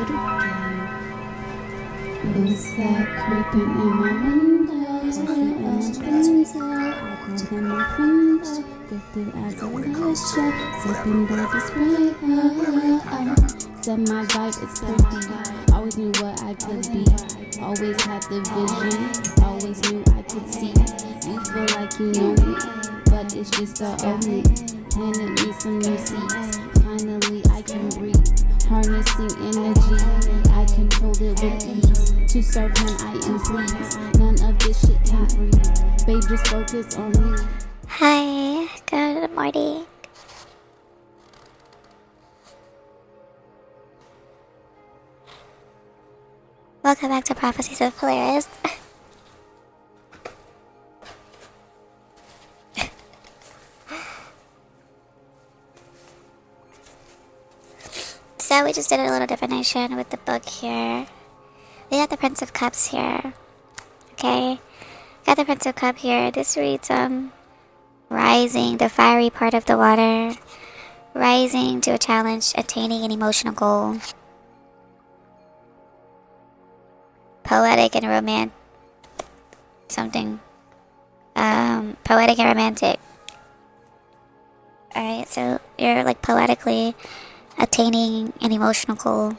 little game. Who's that creeping in my window? Sitting on Wednesday, I call him my friend. Gifted as a wisher, sipping baby spray. Said my vibe is perfect. Always knew what I could be. Always had the vision. Always knew I could see. You feel like you know me, but it's just the old me. Planted me some new seeds. Finally I can breathe. Harnessing energy, I control it with ease. To serve him I am pleased. None of this shit can breathe. Babe, just focus on me. Hi, good morning. Welcome back to Prophecies of Polaris. So we just did a little divination with the book here. We got the Prince of Cups here. Okay, got the Prince of Cups here. This reads rising, the fiery part of the water, rising to a challenge, attaining an emotional goal. Poetic and romantic. Something. Poetic and romantic. Alright, so you're like poetically attaining an emotional goal.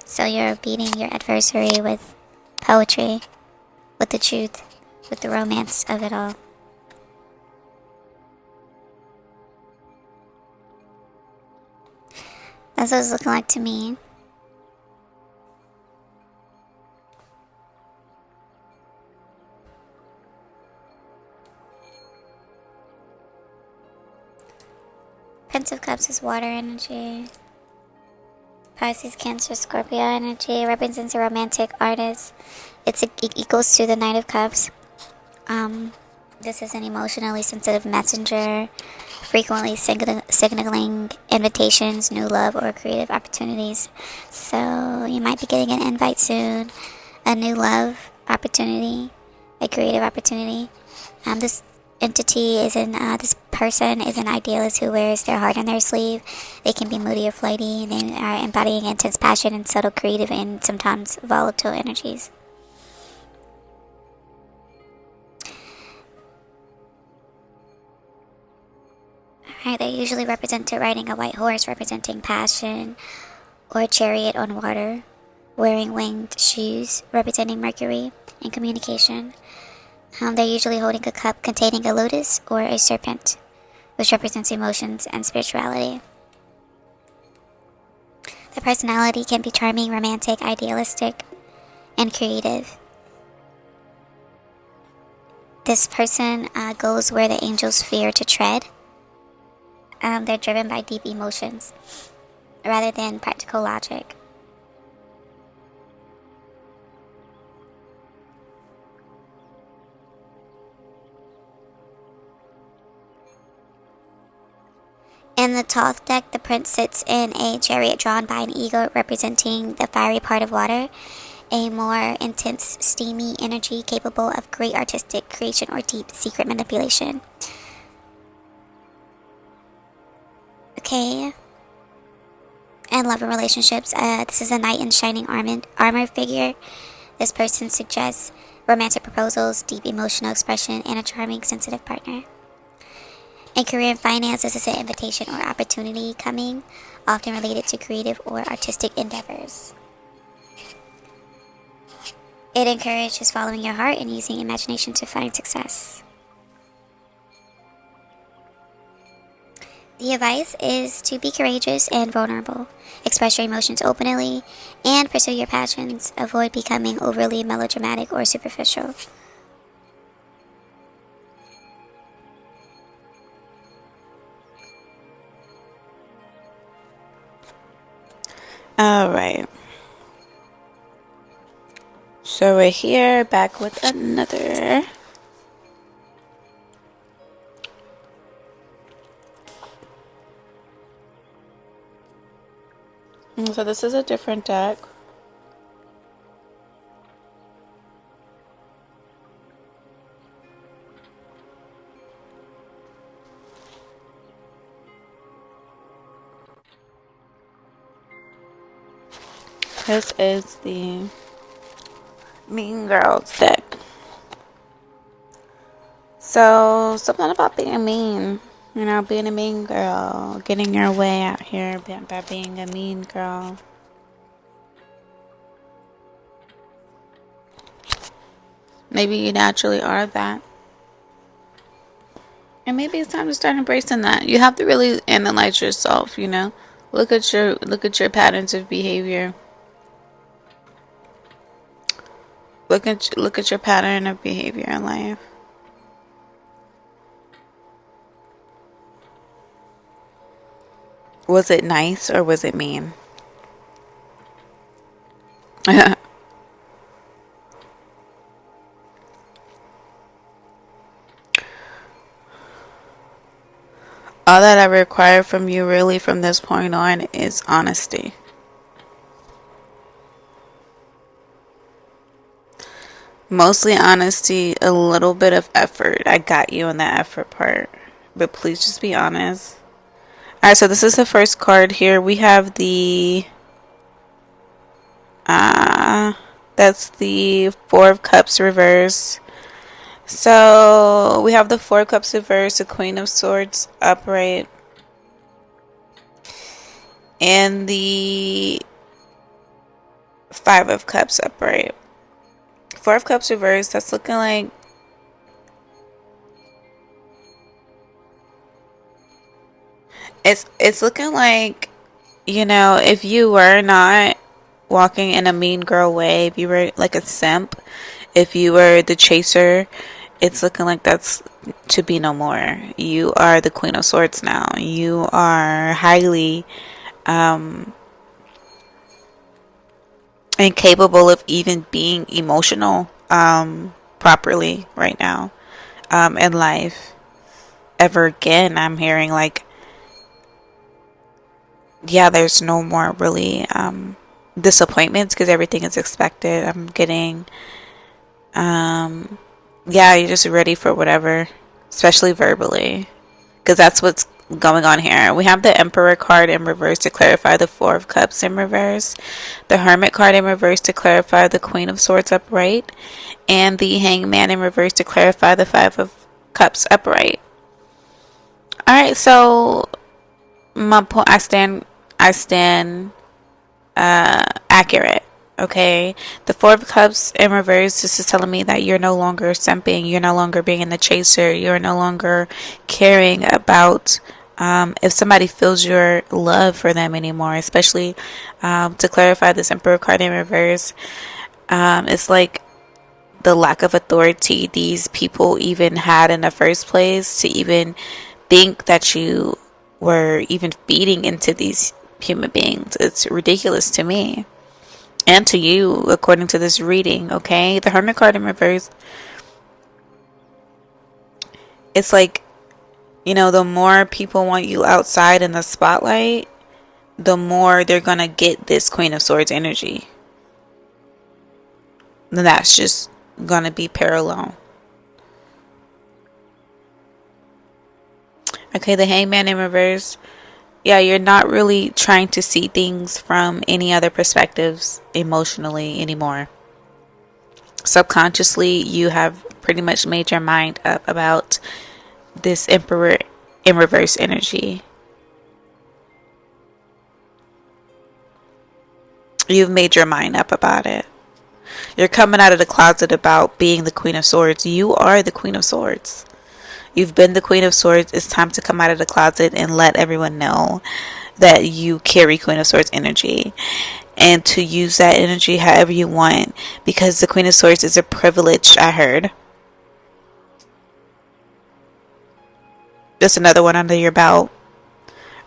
So you're beating your adversary with poetry, with the truth, with the romance of it all. That's what it's looking like to me. Prince of Cups is water energy. Pisces, Cancer, Scorpio energy represents a romantic artist. It equals to the Knight of Cups. This is an emotionally sensitive messenger, frequently signaling invitations, new love, or creative opportunities. So you might be getting an invite soon, a new love opportunity, a creative opportunity. This entity is this person is an idealist who wears their heart on their sleeve. They can be moody or flighty. They are embodying intense passion and subtle creative and sometimes volatile energies. Alright, they're usually represented riding a white horse, representing passion, or a chariot on water, wearing winged shoes, representing Mercury and communication. They're usually holding a cup containing a lotus or a serpent, which represents emotions and spirituality. Their personality can be charming, romantic, idealistic, and creative. This person goes where the angels fear to tread. They're driven by deep emotions rather than practical logic. In the Thoth deck, the prince sits in a chariot drawn by an eagle representing the fiery part of water, a more intense, steamy energy capable of great artistic creation or deep secret manipulation. Okay. And love and relationships. This is a knight in shining armor figure. This person suggests romantic proposals, deep emotional expression, and a charming, sensitive partner. In career and finance, this is an invitation or opportunity coming, often related to creative or artistic endeavors. It encourages following your heart and using imagination to find success. The advice is to be courageous and vulnerable, express your emotions openly, and pursue your passions. Avoid becoming overly melodramatic or superficial. Alright. So we're here back with another. So this is a different deck. This is the Mean Girls deck. So, something about being mean. You know, being a mean girl. Getting your way out here by being a mean girl. Maybe you naturally are that. And maybe it's time to start embracing that. You have to really analyze yourself, you know. Look at your patterns of behavior. Look at your pattern of behavior in life. Was it nice or was it mean? All that I require from you really from this point on is honesty. Mostly honesty, a little bit of effort. I got you in the effort part. But please just be honest. Alright, so this is the first card here. We have the... that's the Four of Cups reverse. So we have the Four of Cups reverse, the Queen of Swords upright, and the Five of Cups upright. Four of Cups reverse, that's looking like it's looking like, you know, if you were not walking in a mean girl way, if you were like a simp, if you were the chaser, it's looking like that's to be no more. You are the Queen of Swords now. You are highly incapable of even being emotional properly right now in life. Ever again, I'm hearing like, yeah, there's no more really disappointments because everything is expected. I'm getting yeah, you're just ready for whatever, especially verbally, because that's what's going on here. We have the Emperor card in reverse to clarify the Four of Cups in reverse, the Hermit card in reverse to clarify the Queen of Swords upright, and the Hangman in reverse to clarify the Five of Cups upright. Alright, so my point, I stand accurate. Okay, the Four of Cups in reverse, this is telling me that you're no longer simping, you're no longer being the chaser, you're no longer caring about if somebody feels your love for them anymore. Especially to clarify this Emperor card in reverse, it's like the lack of authority these people even had in the first place to even think that you were even feeding into these human beings. It's ridiculous to me. And to you, according to this reading, okay? The Hermit card in reverse, it's like, you know, the more people want you outside in the spotlight, the more they're gonna get this Queen of Swords energy. Then that's just gonna be parallel. Okay, the Hangman in reverse. Yeah, you're not really trying to see things from any other perspectives emotionally anymore. Subconsciously, you have pretty much made your mind up about this Emperor in reverse energy. You've made your mind up about it. You're coming out of the closet about being the Queen of Swords. You are the Queen of Swords. You've been the Queen of Swords. It's time to come out of the closet and let everyone know that you carry Queen of Swords energy. And to use that energy however you want. Because the Queen of Swords is a privilege, I heard. Just another one under your belt.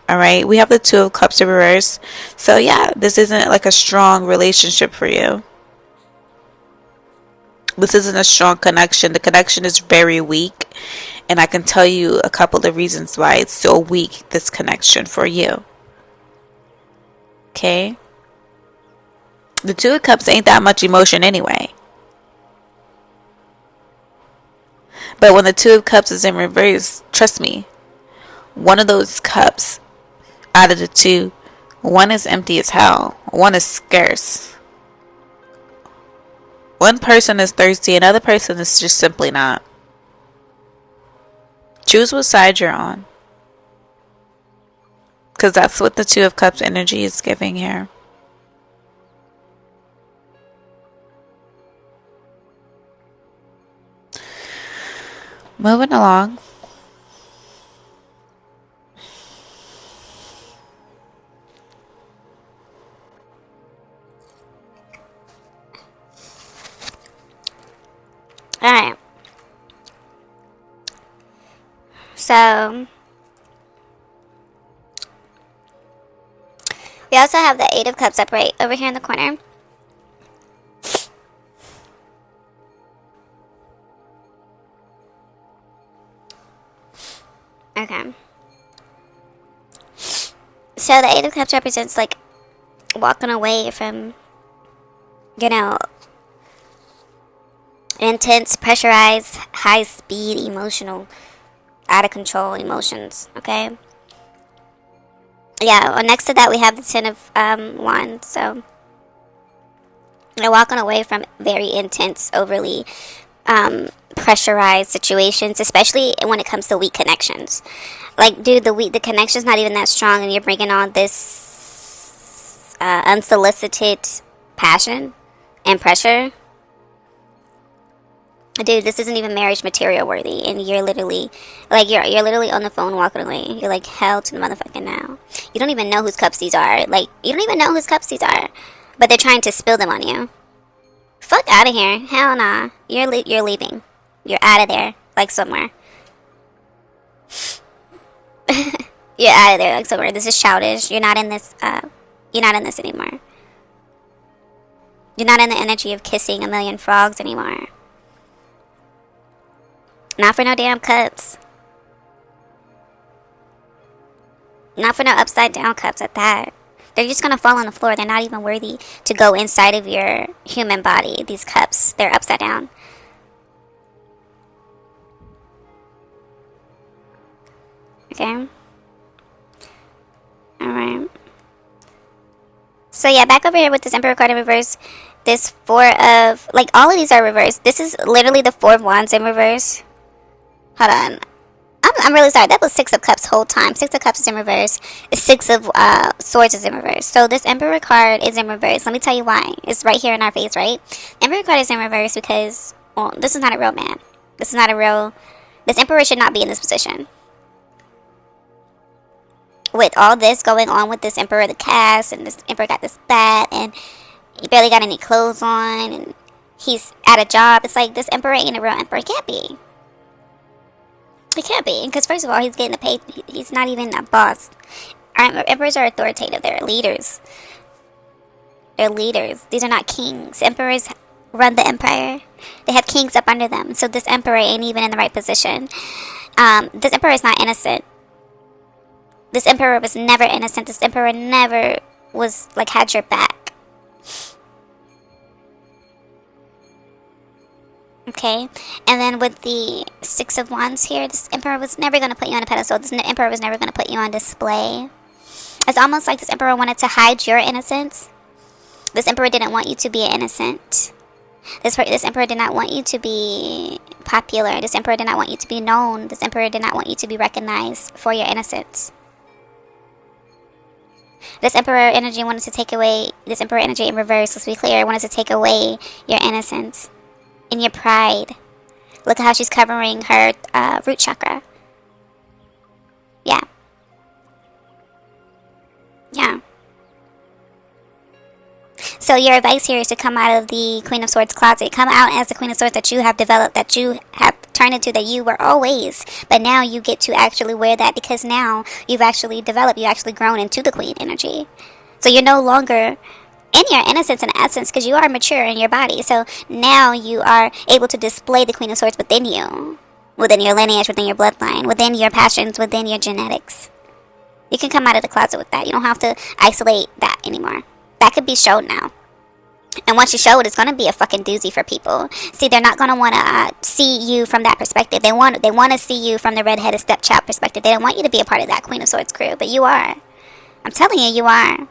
Alright, we have the Two of Cups in reverse. So yeah, this isn't like a strong relationship for you. This isn't a strong connection. The connection is very weak. And I can tell you a couple of reasons why it's so weak, this connection for you. Okay? The Two of Cups ain't that much emotion anyway. But when the Two of Cups is in reverse, trust me, one of those cups out of the two One is empty as hell. One is scarce. One person is thirsty, another person is just simply not. Choose what side you're on. Because that's what the Two of Cups energy is giving here. Moving along. Alright. So, we also have the Eight of Cups up right over here in the corner. Okay. So the Eight of Cups represents like walking away from, you know, intense, pressurized, high speed, emotional, out of control emotions. Okay. Yeah. Well, next to that we have the Ten of Wands. So you're walking away from very intense, overly pressurized situations, especially when it comes to weak connections. Like, dude, the connection's not even that strong, and you're bringing on this unsolicited passion and pressure. Dude, this isn't even marriage material worthy, and you're literally, like, you're literally on the phone walking away. You're like, hell to the motherfucking now. You don't even know whose cups these are. Like, you don't even know whose cups these are, but they're trying to spill them on you. Fuck out of here. Hell nah. You're leaving. You're out of there, like somewhere. You're out of there, like somewhere. This is childish. You're not in this. You're not in this anymore. You're not in the energy of kissing a million frogs anymore. Not for no damn cups. Not for no upside down cups at that. They're just gonna fall on the floor. They're not even worthy to go inside of your human body. These cups, they're upside down. Okay. Alright. So yeah, back over here with this Emperor card in reverse. This Four of... Like, all of these are reversed. This is literally the Four of Wands in reverse. Hold on. I'm really sorry. That was Six of Cups whole time. Six of Cups is in reverse. Six of Swords is in reverse. So this Emperor card is in reverse. Let me tell you why. It's right here in our face, right? Emperor card is in reverse because, well, this is not a real man. This is not a real... This Emperor should not be in this position. With all this going on with this Emperor, the cast, and this Emperor got this bat, and he barely got any clothes on, and he's at a job. It's like, this Emperor ain't a real Emperor. He can't be. He can't be, because first of all, he's getting the pay. He's not even a boss. Emperors are authoritative. They're leaders. They're leaders. These are not kings. Emperors run the empire. They have kings up under them. So this Emperor ain't even in the right position. This Emperor is not innocent. This Emperor was never innocent. This Emperor never was, like, had your back. Okay, and then with the Six of Wands here, this Emperor was never going to put you on a pedestal. This Emperor was never going to put you on display. It's almost like this Emperor wanted to hide your innocence. This Emperor didn't want you to be innocent. This Emperor did not want you to be popular. This Emperor did not want you to be known. This Emperor did not want you to be recognized for your innocence. This Emperor energy wanted to take away, this Emperor energy in reverse, let's be clear, wanted to take away your innocence and your pride. Look at how she's covering her root chakra. Yeah. Yeah. So your advice here is to come out of the Queen of Swords closet. Come out as the Queen of Swords that you have developed, that you have turned into, that you were always. But now you get to actually wear that because now you've actually developed, you've actually grown into the Queen energy. So you're no longer in your innocence and essence because you are mature in your body. So now you are able to display the Queen of Swords within you, within your lineage, within your bloodline, within your passions, within your genetics. You can come out of the closet with that. You don't have to isolate that anymore. That could be shown now. And once you show it, it's going to be a fucking doozy for people. See, they're not going to want to see you from that perspective. They want to see you from the redheaded stepchild perspective. They don't want you to be a part of that Queen of Swords crew, but you are. I'm telling you, you are.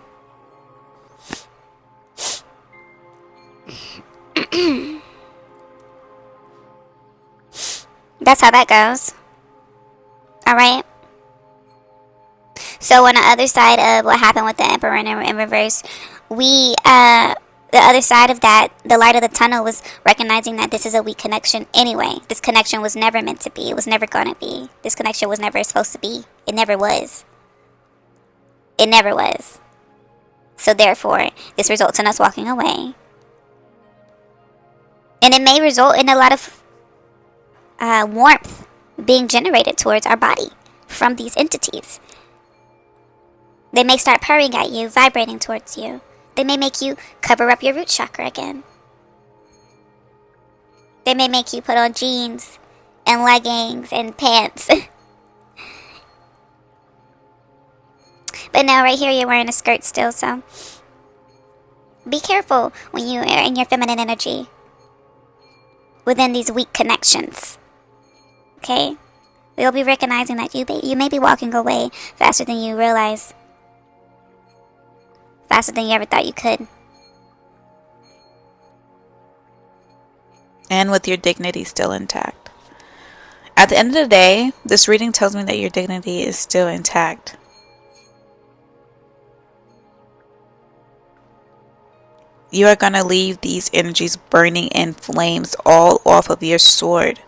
That's how that goes. Alright? So on the other side of what happened with the Emperor in reverse, the other side of that, the light of the tunnel was recognizing that this is a weak connection anyway. This connection was never meant to be. It was never going to be. This connection was never supposed to be. It never was. It never was. So therefore, this results in us walking away. And it may result in a lot of warmth being generated towards our body from these entities. They may start purring at you, vibrating towards you. They may make you cover up your root chakra again. They may make you put on jeans and leggings and pants. But now right here you're wearing a skirt still, so be careful when you are in your feminine energy within these weak connections. Okay? You'll be recognizing that you may be walking away faster than you realize. Faster than you ever thought you could. And with your dignity still intact. At the end of the day, this reading tells me that your dignity is still intact. You are going to leave these energies burning in flames all off of your sword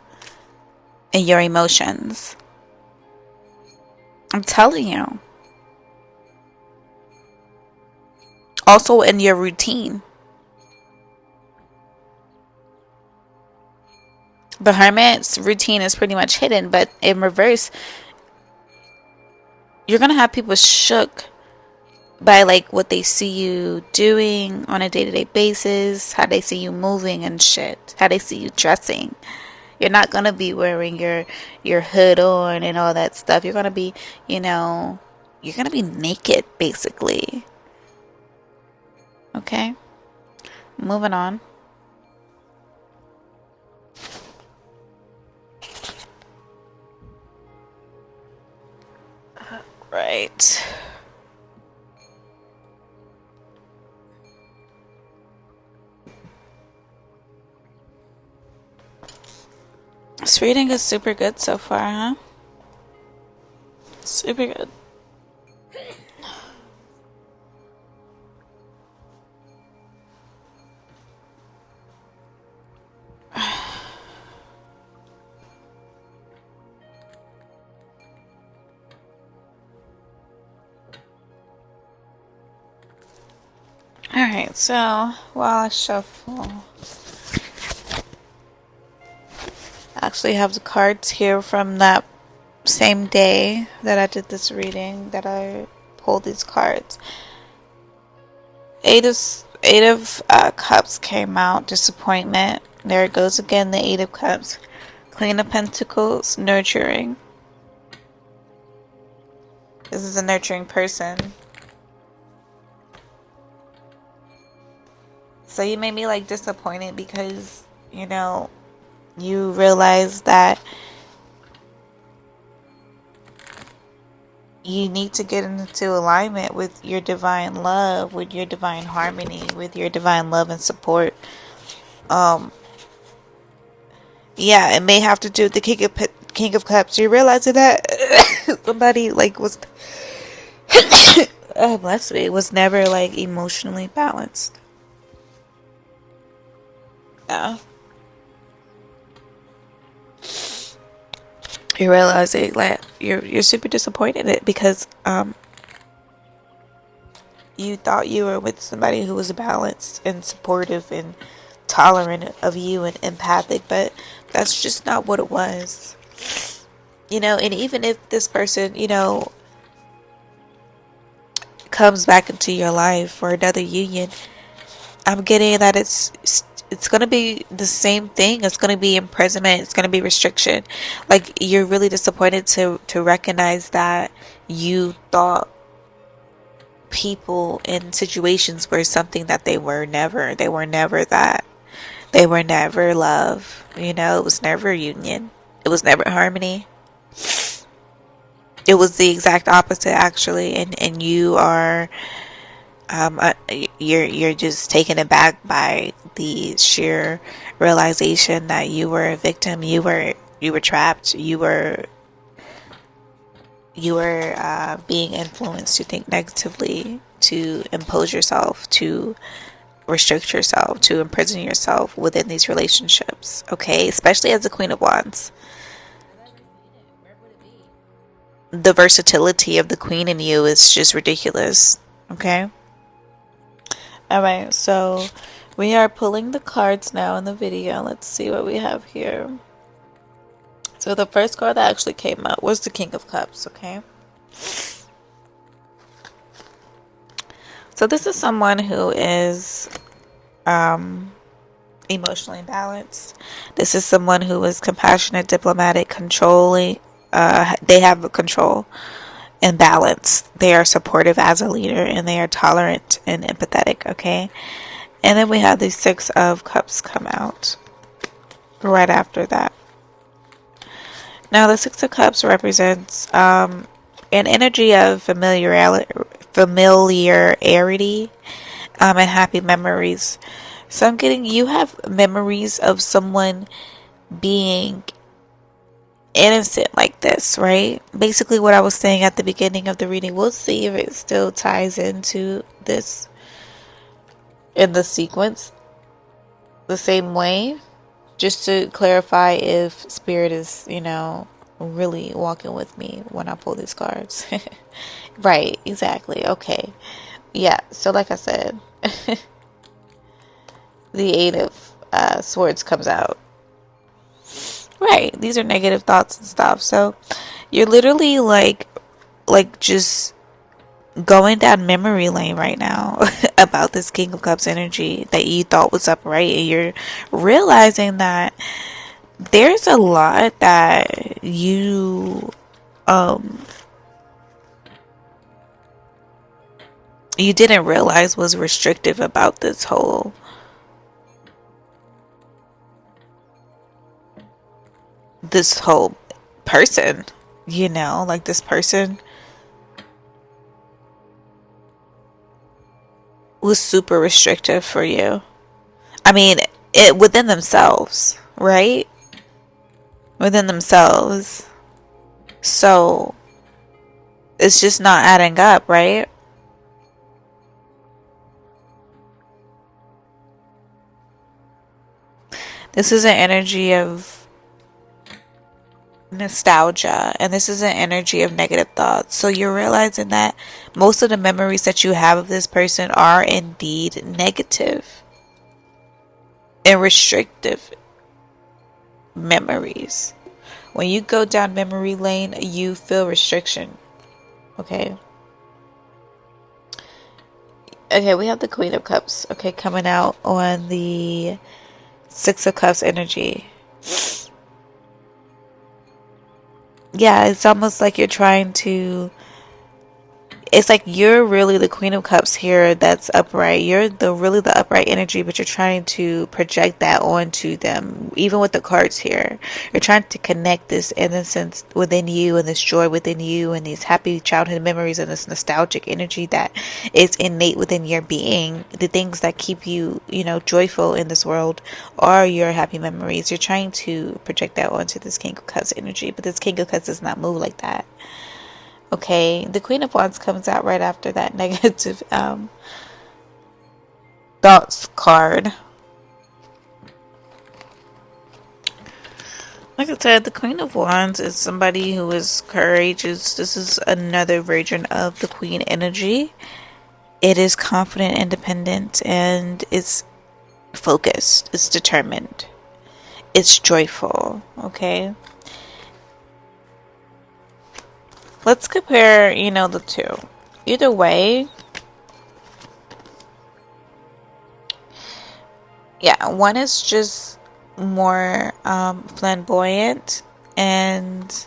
and your emotions. I'm telling you. Also in your routine. The hermit's routine is pretty much hidden, but in reverse, you're going to have people shook by like what they see you doing on a day-to-day basis, how they see you moving and shit, how they see you dressing. You're not going to be wearing your hood on and all that stuff. You're going to be, you're going to be naked basically. Okay? Moving on. Right. This reading is super good so far, huh? Super good. Alright, so while I shuffle, I actually have the cards here from that same day that I did this reading, that I pulled these cards. Eight of Cups came out, disappointment. There it goes again, the Eight of Cups. Queen of Pentacles, nurturing. This is a nurturing person. So you may be like disappointed because, you realize that you need to get into alignment with your divine love, with your divine harmony, with your divine love and support. Yeah, it may have to do with the King of Cups. You're realizing that somebody was oh, bless me, was never emotionally balanced. Yeah. You're realizing that you're super disappointed in it because you thought you were with somebody who was balanced and supportive and tolerant of you and empathic, but that's just not what it was. And even if this person, comes back into your life for another union, I'm getting that it's going to be the same thing. It's going to be imprisonment. It's going to be restriction. You're really disappointed to recognize that you thought people in situations were something that they were never. They were never that. They were never love. It was never union. It was never harmony. It was the exact opposite, actually, and you are you're just taken aback by the sheer realization that you were a victim. You were trapped. You were being influenced to think negatively, to impose yourself, to restrict yourself, to imprison yourself within these relationships. Okay, especially as the Queen of Wands. The versatility of the Queen in you is just ridiculous. Okay. All right, so we are pulling the cards now in the video. Let's see what we have here. So the first card that actually came out was the King of Cups, okay? So this is someone who is emotionally balanced. This is someone who is compassionate, diplomatic, controlling. They have control and balance. They are supportive as a leader, and they are tolerant and empathetic, okay? And then we have the Six of Cups come out right after that. Now, the Six of Cups represents an energy of familiarity and happy memories. So I'm getting, you have memories of someone being innocent like this, right? Basically what I was saying at the beginning of the reading. We'll see if it still ties into this in the sequence the same way. Just to clarify if Spirit is, really walking with me when I pull these cards. Right, exactly. Okay. Yeah, so like I said, the Eight of Swords comes out. Right, these are negative thoughts and stuff. So you're literally like just going down memory lane right now about this King of Cups energy that you thought was upright, and you're realizing that there's a lot that you didn't realize was restrictive about this whole person, like this person was super restrictive for you. I mean, it within themselves, right? Within themselves. So it's just not adding up, right? This is an energy of nostalgia, and this is an energy of negative thoughts. So you're realizing that most of the memories that you have of this person are indeed negative and restrictive memories. When you go down memory lane, you feel restriction. Okay, we have the Queen of Cups, okay, coming out on the Six of Cups energy. Yeah, it's almost like you're trying to, it's like you're really the Queen of Cups here that's upright. You're really the upright energy, but you're trying to project that onto them. Even with the cards here, you're trying to connect this innocence within you and this joy within you and these happy childhood memories and this nostalgic energy that is innate within your being. The things that keep you, joyful in this world are your happy memories. You're trying to project that onto this King of Cups energy, but this King of Cups does not move like that. Okay, the Queen of Wands comes out right after that negative thoughts card. Like I said, the Queen of Wands is somebody who is courageous. This is another version of the Queen energy. It is confident, independent, and it's focused. It's determined. It's joyful. Okay. Let's compare, the two. Either way, yeah, one is just more flamboyant, and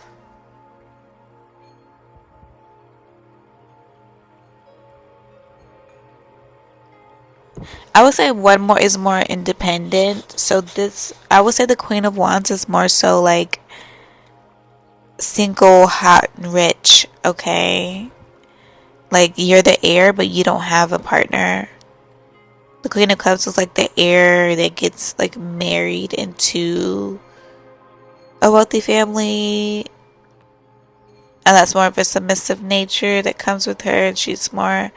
I would say one more is more independent. So I would say the Queen of Wands is more so like single, hot, and rich, okay? Like, you're the heir, but you don't have a partner. The Queen of Cups is like the heir that gets like married into a wealthy family, and that's more of a submissive nature that comes with her, and she's more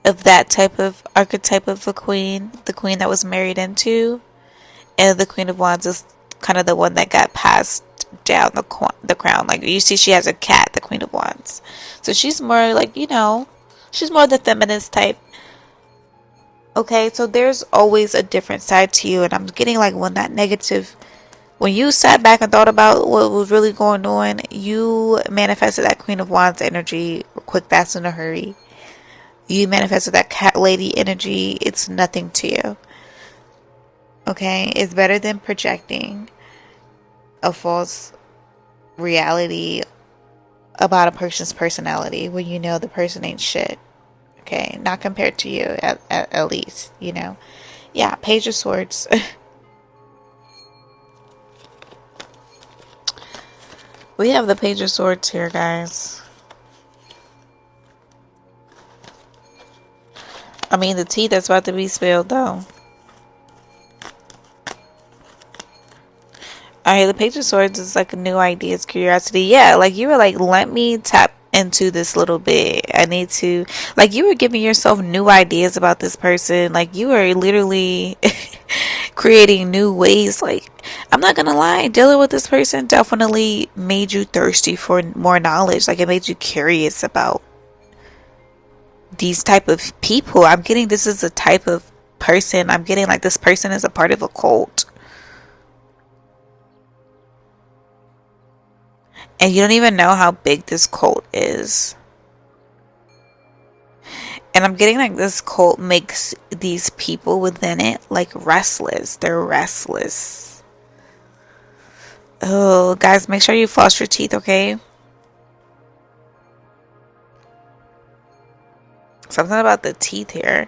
of that type of archetype of a queen, the queen that was married into. And the Queen of Wands is kind of the one that got passed down the crown. Like, you see, she has a cat, the Queen of Wands. So she's more like, she's more the feminist type. Okay, so there's always a different side to you. And I'm getting like when you sat back and thought about what was really going on, you manifested that Queen of Wands energy quick, fast, in a hurry. You manifested that cat lady energy. It's nothing to you. Okay, it's better than projecting a false reality about a person's personality when you know the person ain't shit. Okay, not compared to you, at least, Yeah, Page of Swords. We have the Page of Swords here, guys. I mean, the tea that's about to be spilled, though. Alright, the Page of Swords is like new ideas, curiosity. Yeah, like you were like, let me tap into this little bit. I need to, like, you were giving yourself new ideas about this person. Like, you were literally creating new ways. Like, I'm not gonna lie, dealing with this person definitely made you thirsty for more knowledge. Like, it made you curious about these type of people. I'm getting this is a type of person. I'm getting like this person is a part of a cult. And you don't even know how big this cult is. And I'm getting like this cult makes these people within it like restless. They're restless. Oh, guys, make sure you floss your teeth, okay? Something about the teeth here.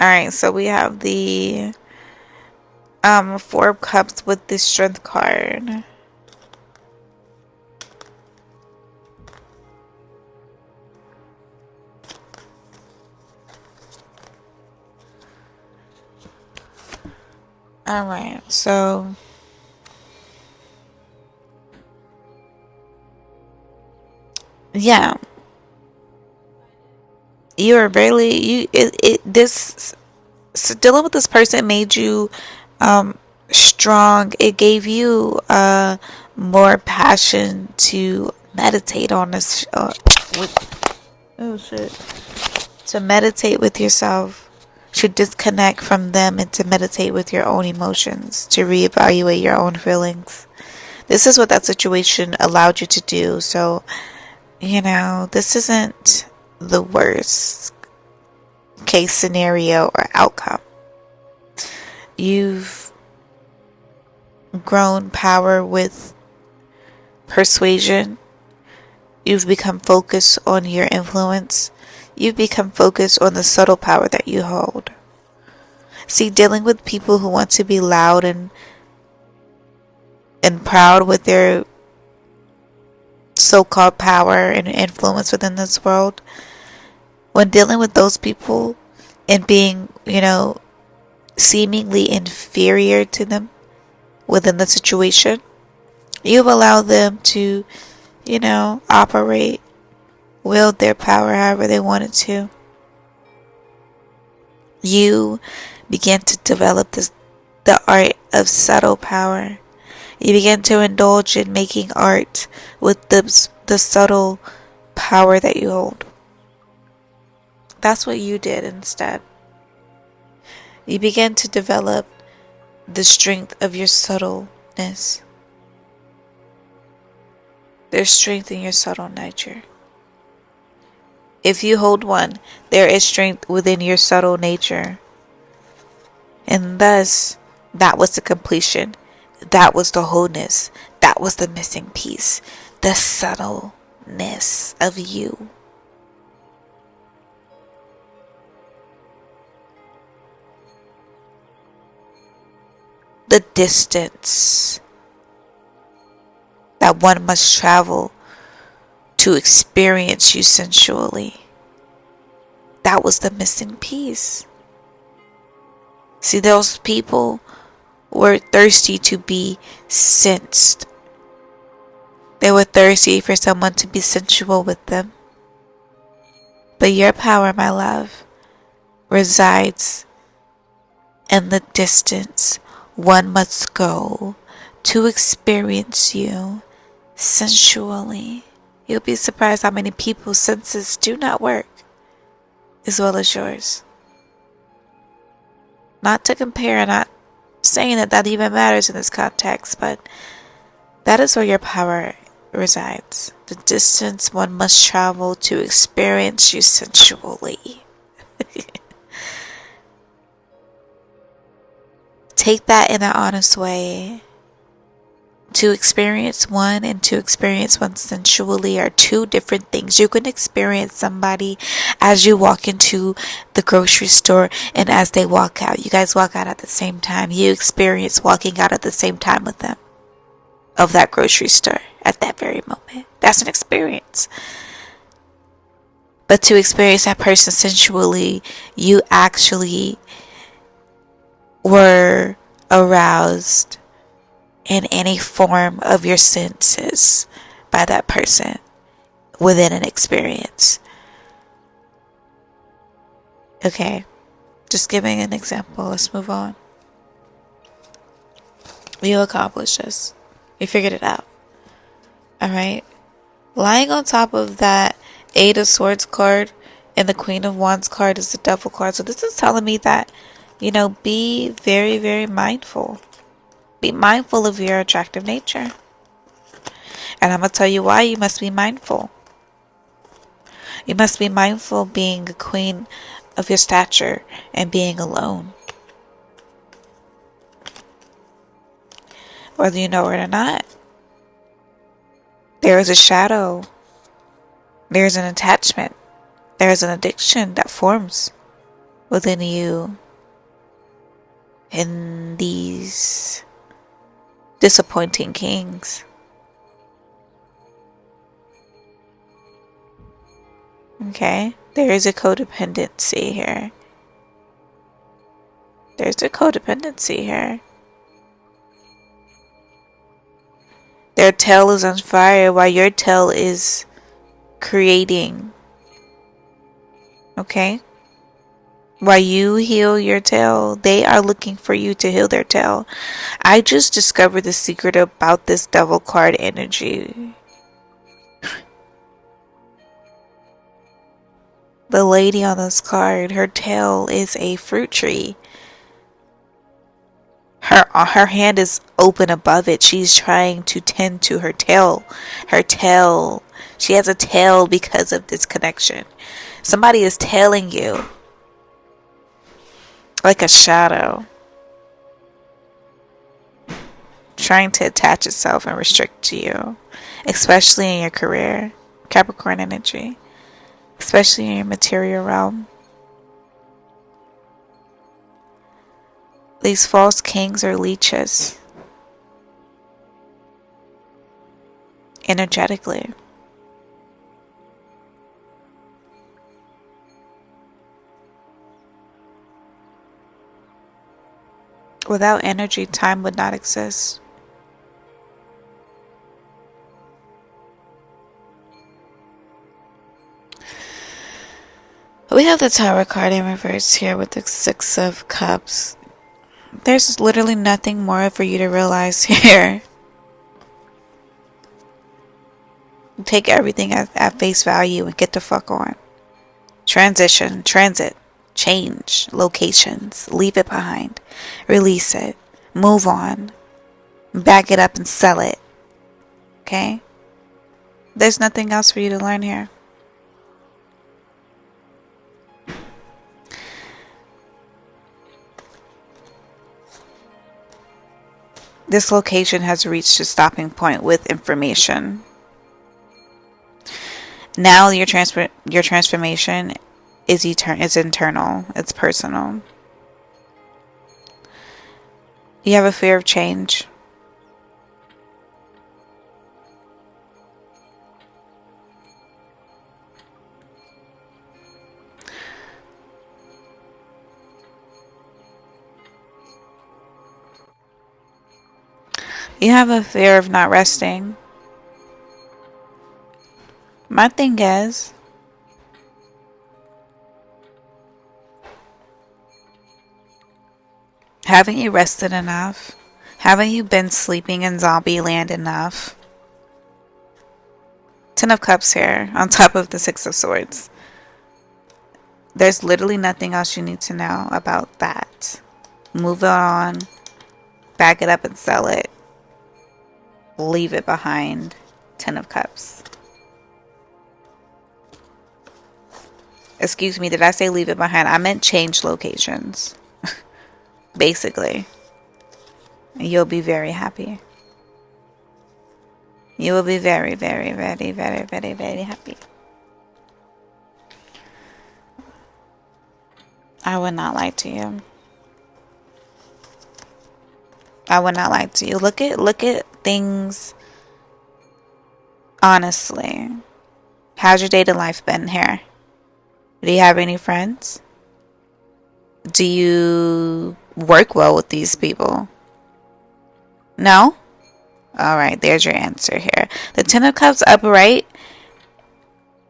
Alright, so we have the Four of Cups with the Strength card. Alright, so yeah, you are barely dealing with this person made you strong. It gave you more passion to meditate on this to meditate with yourself, to disconnect from them, and to meditate with your own emotions, to reevaluate your own feelings. This is what that situation allowed you to do. So, this isn't the worst case scenario or outcome. You've grown power with persuasion. You've become focused on your influence. You've become focused on the subtle power that you hold. See, dealing with people who want to be loud and proud with their so-called power and influence within this world, when dealing with those people and being, seemingly inferior to them within the situation, you've allowed them to, operate, wield their power however they wanted to. You began to develop the art of subtle power. You began to indulge in making art with the subtle power that you hold. That's what you did instead. You began to develop the strength of your subtleness. There's strength in your subtle nature. If you hold one, there is strength within your subtle nature. And thus, that was the completion. That was the wholeness. That was the missing piece. The subtleness of you. The distance that one must travel to experience you sensually. That was the missing piece. See, those people were thirsty to be sensed. They were thirsty for someone to be sensual with them. But your power, my love, resides in the distance one must go to experience you sensually. You'll be surprised how many people's senses do not work as well as yours. Not to compare, not saying that that even matters in this context, but that is where your power resides. The distance one must travel to experience you sensually. Take that in an honest way. To experience one and to experience one sensually are two different things. You can experience somebody as you walk into the grocery store and as they walk out. You guys walk out at the same time. You experience walking out at the same time with them of that grocery store at that very moment. That's an experience. But to experience that person sensually, you actually were aroused in any form of your senses by that person within an experience. Okay, just giving an example. Let's move on. You accomplished this. You figured it out. Alright? Lying on top of that Eight of Swords card and the Queen of Wands card is the Devil card. So this is telling me that, be very, very mindful. Be mindful of your attractive nature. And I'm going to tell you why you must be mindful. You must be mindful being a queen of your stature and being alone. Whether you know it or not, there is a shadow. There is an attachment. There is an addiction that forms within you in these disappointing kings. Okay? There is a codependency here. There's a codependency here. Their tail is on fire while your tail is creating. Okay? While you heal your tail, they are looking for you to heal their tail. I just discovered the secret about this Devil card energy. The lady on this card, her tail is a fruit tree. Her hand is open above it. She's trying to tend to her tail. Her tail. She has a tail because of this connection. Somebody is tailing you. Like a shadow. Trying to attach itself and restrict to you. Especially in your career. Capricorn energy. Especially in your material realm. These false kings are leeches. Energetically. Without energy, time would not exist. We have the Tower card in reverse here with the Six of Cups. There's literally nothing more for you to realize here. Take everything at face value and get the fuck on. Transition, transit, change, locations, leave it behind, release it, move on, back it up and sell it. Okay? There's nothing else for you to learn here. This location has reached a stopping point with information. Now your transformation is internal. It's personal. You have a fear of change. You have a fear of not resting. My thing is, haven't you rested enough? Haven't you been sleeping in zombie land enough? Ten of Cups here, on top of the Six of Swords. There's literally nothing else you need to know about that. Move it on. Back it up and sell it. Leave it behind. Ten of Cups. Excuse me, did I say leave it behind? I meant change locations. Basically. You'll be very happy. You will be very, very, very, very, very, very happy. I would not lie to you. I would not lie to you. Look at things honestly. How's your dating life been here? Do you have any friends? Do you work well with these people? No? Alright, there's your answer here. The Ten of Cups upright,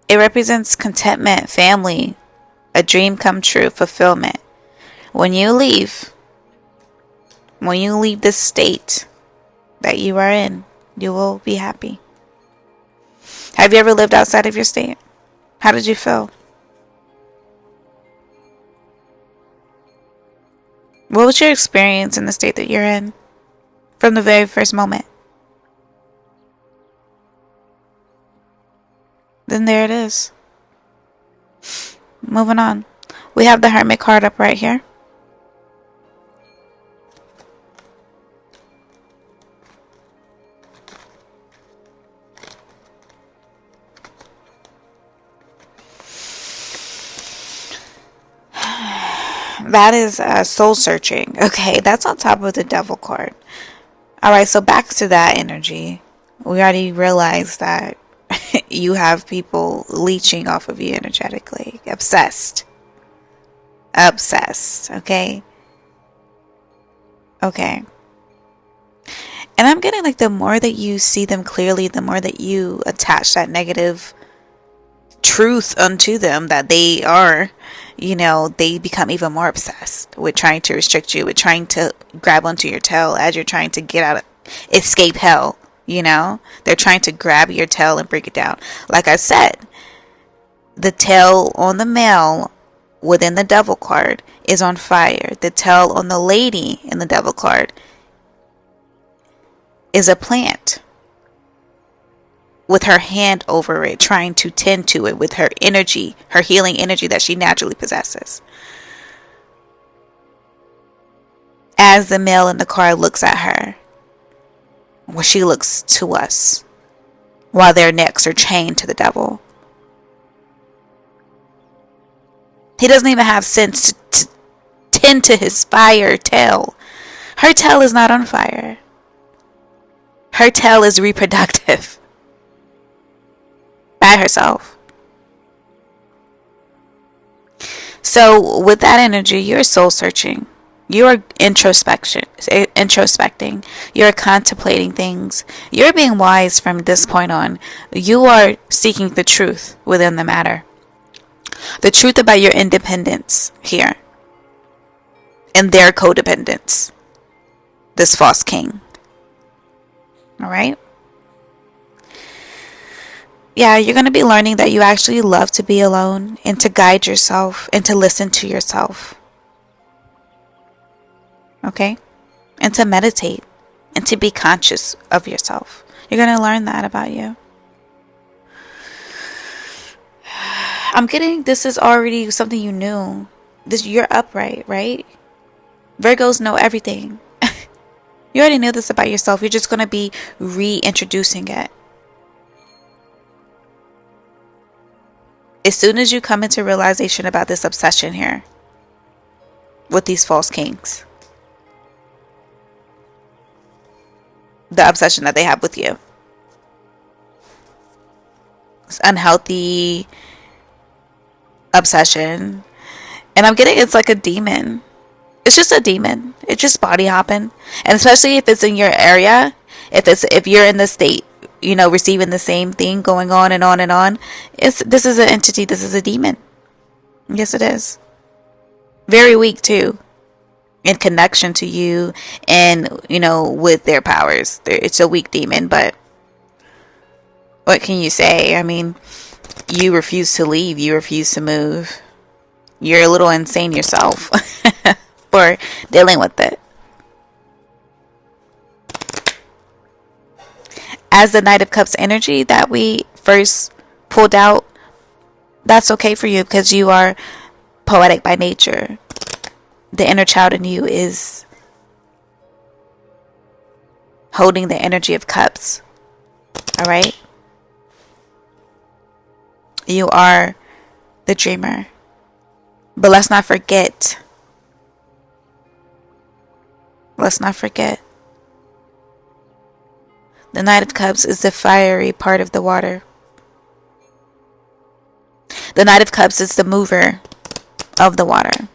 it represents contentment, family, a dream come true, fulfillment. When you leave this state that you are in, you will be happy. Have you ever lived outside of your state? How did you feel? What was your experience in the state that you're in from the very first moment? Then there it is. Moving on. We have the Hermit card up right here. That is soul searching. Okay, that's on top of the Devil card. Alright, so back to that energy. We already realized that you have people leeching off of you energetically. Obsessed. Okay? Okay. And I'm getting like the more that you see them clearly, the more that you attach that negative truth unto them that they are, they become even more obsessed with trying to restrict you, with trying to grab onto your tail as you're trying to get out of, escape hell. They're trying to grab your tail and break it down. Like I said, the tail on the male within the Devil card is on fire. The tail on the lady in the Devil card is a plant with her hand over it, trying to tend to it with her energy, her healing energy that she naturally possesses. As the male in the card looks at her, well, she looks to us while their necks are chained to the devil. He doesn't even have sense to tend to his fire tail. Her tail is not on fire. Her tail is reproductive by herself. So with that energy, you're soul searching. You are introspecting. You're contemplating things. You're being wise from this point on. You are seeking the truth within the matter. The truth about your independence here. And their codependence. This false king. Alright? Yeah, you're going to be learning that you actually love to be alone and to guide yourself and to listen to yourself. Okay? And to meditate and to be conscious of yourself. You're going to learn that about you. I'm getting this is already something you knew. You're upright, right? Virgos know everything. You already knew this about yourself. You're just going to be reintroducing it. As soon as you come into realization about this obsession here with these false kings, the obsession that they have with you, it's unhealthy obsession, and I'm getting it's like a demon. It's just a demon. It's just body hopping, and especially if it's in your area, if you're in the state, receiving the same thing going on and on and on, this is an entity, this is a demon. Yes, it is. Very weak too, in connection to you, and with their powers. It's a weak demon, but what can you say? I mean, you refuse to leave, you refuse to move. You're a little insane yourself for dealing with it. As the Knight of Cups energy that we first pulled out, that's okay for you because you are poetic by nature. The inner child in you is holding the energy of cups. All right? You are the dreamer. But let's not forget. The Knight of Cups is the fiery part of the water. The Knight of Cups is the mover of the water.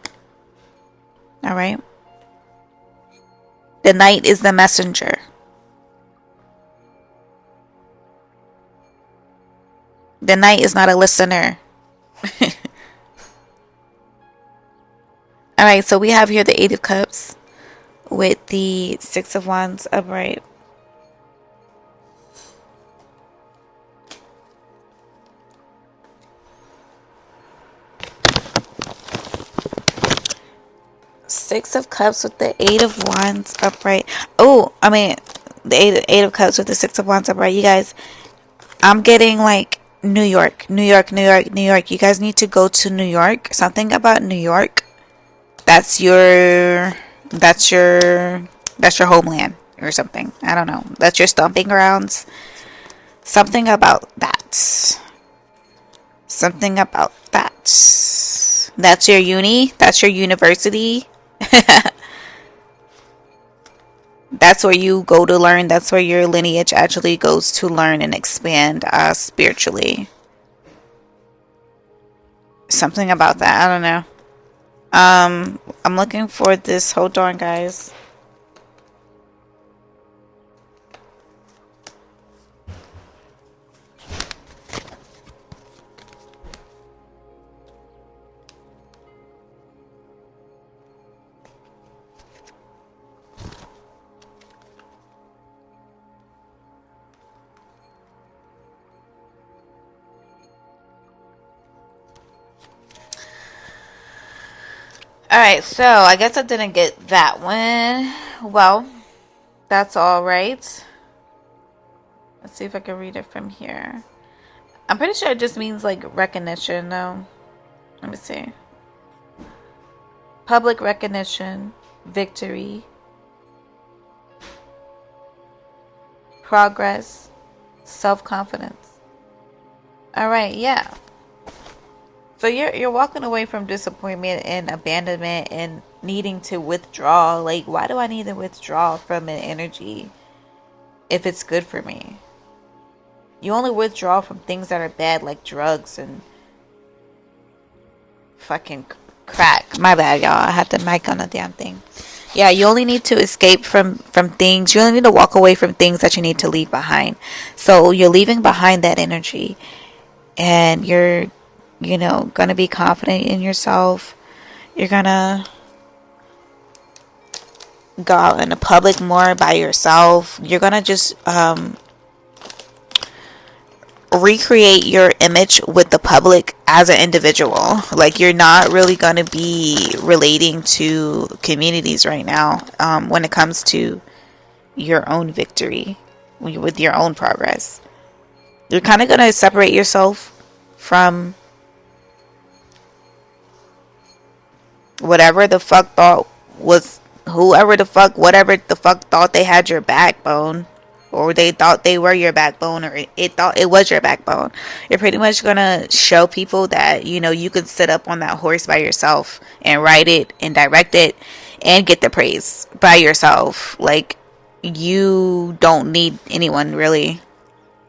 All right? The Knight is the messenger. The Knight is not a listener. All right, so we have here the Eight of Cups with the Six of Wands upright. Six of Cups with the Eight of Wands upright. The Eight of Cups with the Six of Wands upright. You guys, I'm getting like New York. You guys need to go to New York. Something about New York. That's your homeland or something. I don't know. That's your stomping grounds. Something about that. That's your uni. That's your university. That's where you go to learn. That's where your lineage actually goes to learn and expand spiritually. Something about that. I don't know. I'm looking for this. Hold on, guys. Alright, so I guess I didn't get that one. Well, that's alright. Let's see if I can read it from here. I'm pretty sure it just means like recognition, though. Let me see. Public recognition, victory, progress, self-confidence. Alright, yeah. So you're walking away from disappointment and abandonment and needing to withdraw. Like, why do I need to withdraw from an energy if it's good for me? You only withdraw from things that are bad, like drugs and fucking crack. My bad, y'all. I had the mic on the damn thing. Yeah, you only need to escape from things. You only need to walk away from things that you need to leave behind. So you're leaving behind that energy, and you're gonna be confident in yourself. You're gonna go out in the public more by yourself. You're gonna just recreate your image with the public as an individual. Like, you're not really gonna be relating to communities right now when it comes to your own victory, with your own progress. You're kind of gonna separate yourself from whatever the fuck thought was, whatever the fuck thought they had your backbone, or they thought they were your backbone, or it thought it was your backbone. You're pretty much gonna show people that you can sit up on that horse by yourself and ride it and direct it and get the praise by yourself. Like, you don't need anyone, really.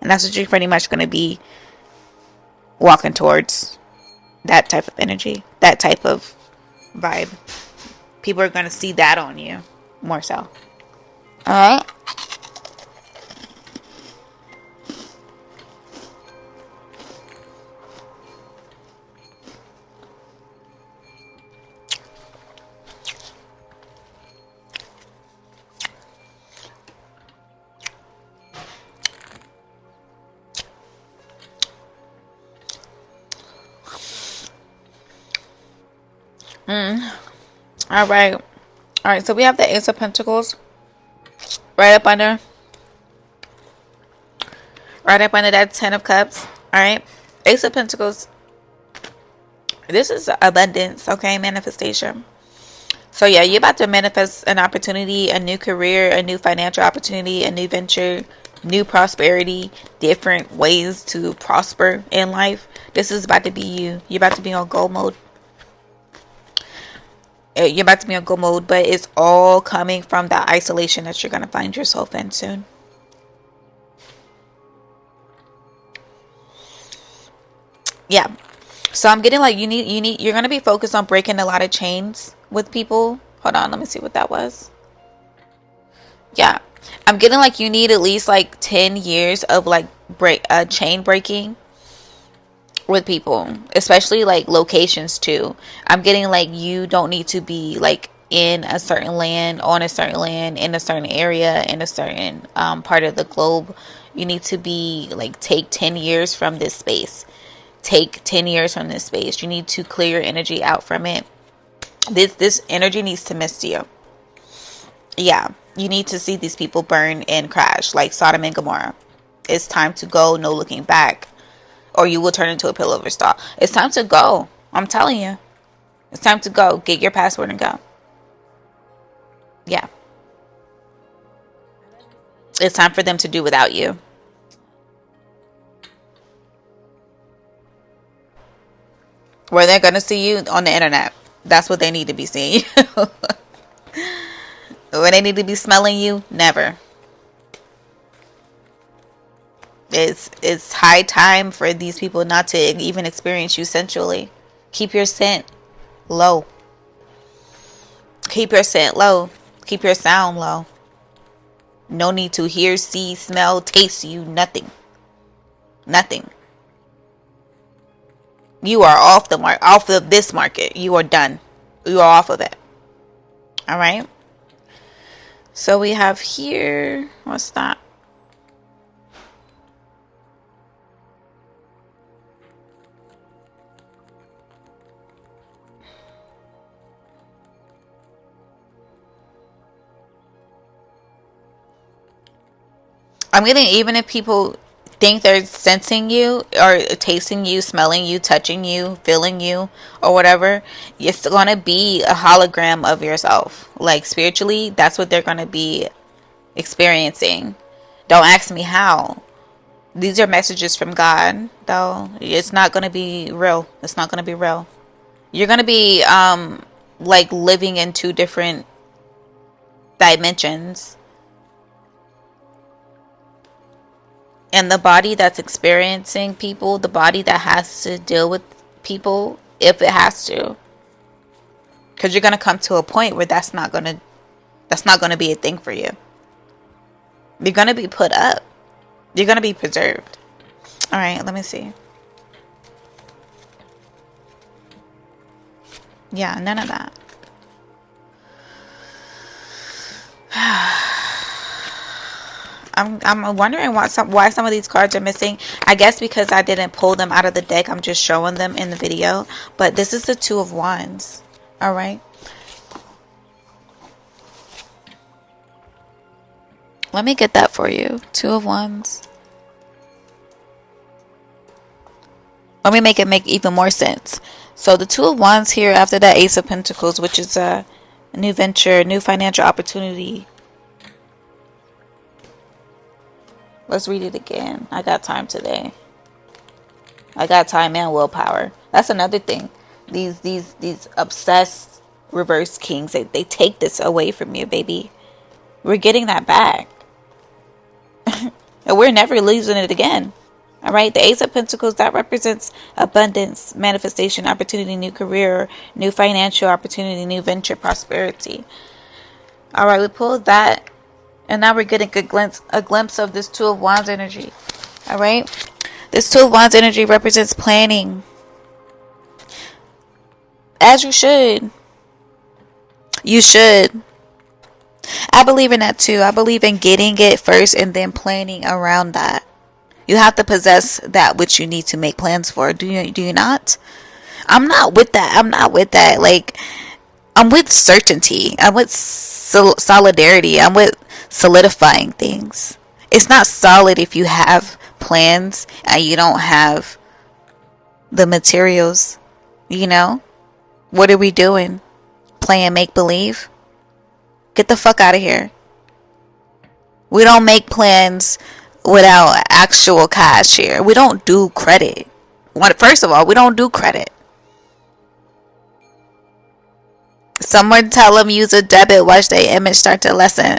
And that's what you're pretty much gonna be walking towards. That type of energy, that type of vibe. People are going to see that on you more so. Alright? All right. All right. So we have the Ace of Pentacles right up under that Ten of Cups. All right. Ace of Pentacles. This is abundance. Okay. Manifestation. So yeah, you're about to manifest an opportunity, a new career, a new financial opportunity, a new venture, new prosperity, different ways to prosper in life. This is about to be you. You're about to be on go mode. You're about to be on go mode, but it's all coming from the isolation that you're going to find yourself in soon. Yeah. So I'm getting like you're going to be focused on breaking a lot of chains with people. Hold on, let me see what that was. Yeah. I'm getting like you need at least like 10 years of like chain breaking with people, especially like locations too. I'm getting like you don't need to be like in a certain land, on a certain land, in a certain area, in a certain part of the globe. You need to be like take 10 years from this space. Take 10 years from this space. You need to clear your energy out from it. This energy needs to miss you. Yeah, you need to see these people burn and crash like Sodom and Gomorrah. It's time to go, no looking back, or you will turn into a pillar of salt. It's time to go. I'm telling you. It's time to go. Get your passport and go. Yeah. It's time for them to do without you. Where they're going to see you on the internet. That's what they need to be seeing you. Where they need to be smelling you, never. It's high time for these people not to even experience you sensually. Keep your scent low. Keep your scent low. Keep your sound low. No need to hear, see, smell, taste you. Nothing. Nothing. You are off the mark, off of this market. You are done. You are off of it. All right. So we have here, what's that? I'm getting, even if people think they're sensing you or tasting you, smelling you, touching you, feeling you, or whatever, it's going to be a hologram of yourself. Like spiritually, that's what they're going to be experiencing. Don't ask me how. These are messages from God, though. It's not going to be real. It's not going to be real. You're going to be like living in two different dimensions. And the body that's experiencing people, the body that has to deal with people, if it has to. Because you're going to come to a point where that's not going to be a thing for you. You're going to be put up. You're going to be preserved. All right, let me see. Yeah, none of that. I'm wondering why some of these cards are missing. I guess because I didn't pull them out of the deck. I'm just showing them in the video. But this is the Two of Wands. All right. Let me get that for you. Two of Wands. Let me make it make even more sense. So the Two of Wands here after that Ace of Pentacles, which is a new venture, new financial opportunity. Let's read it again. I got time today. I got time and willpower. That's another thing. These obsessed reverse kings, they take this away from you, baby. We're getting that back. And we're never losing it again. All right. The Ace of Pentacles, that represents abundance, manifestation, opportunity, new career, new financial opportunity, new venture, prosperity. All right. We pulled that. And now we're getting a glimpse of this Two of Wands energy. All right. This Two of Wands energy represents planning. As you should. You should. I believe in that too. I believe in getting it first and then planning around that. You have to possess that which you need to make plans for. Do you not? I'm not with that. I'm not with that. Like, I'm with certainty. I'm with solidarity. I'm with solidifying things. It's not solid if you have plans and you don't have the materials. You know? What are we doing? Playing make believe? Get the fuck out of here. We don't make plans without actual cash here. We don't do credit. First of all, we don't do credit. Someone tell them use a debit. Watch their image start to lessen.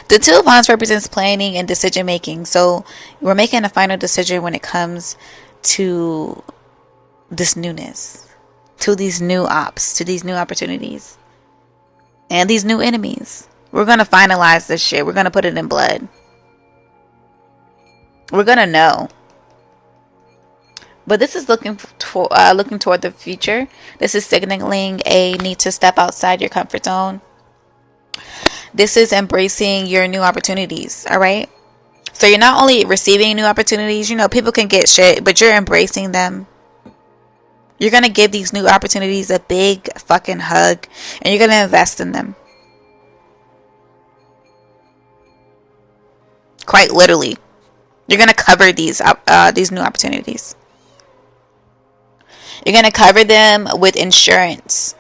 The Two of Wands represents planning and decision making. So we're making a final decision when it comes to this newness, to these new ops, to these new opportunities, and these new enemies. We're going to finalize this shit. We're going to put it in blood. We're going to know. But this is looking toward the future. This is signaling a need to step outside your comfort zone. This is embracing your new opportunities, all right? So you're not only receiving new opportunities, you know, people can get shit, but you're embracing them. You're going to give these new opportunities a big fucking hug, and you're going to invest in them. Quite literally. You're going to cover these new opportunities. You're going to cover them with insurance.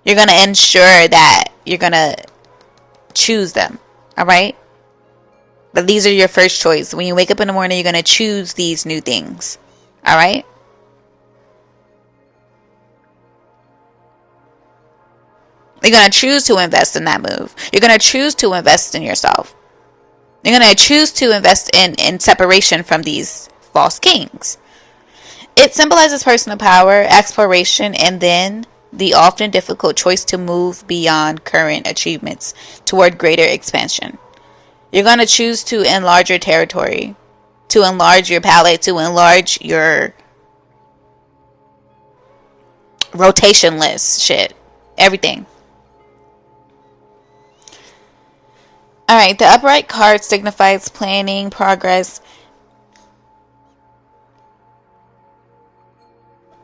You're going to ensure that you're going to choose them. All right? But these are your first choice. When you wake up in the morning, you're going to choose these new things. All right? You're going to choose to invest in that move. You're going to choose to invest in yourself. You're going to choose to invest in separation from these false kings. It symbolizes personal power, exploration, and then the often difficult choice to move beyond current achievements toward greater expansion. You're going to choose to enlarge your territory, to enlarge your palette, to enlarge your rotation list, shit, everything. Alright, the upright card signifies planning, progress.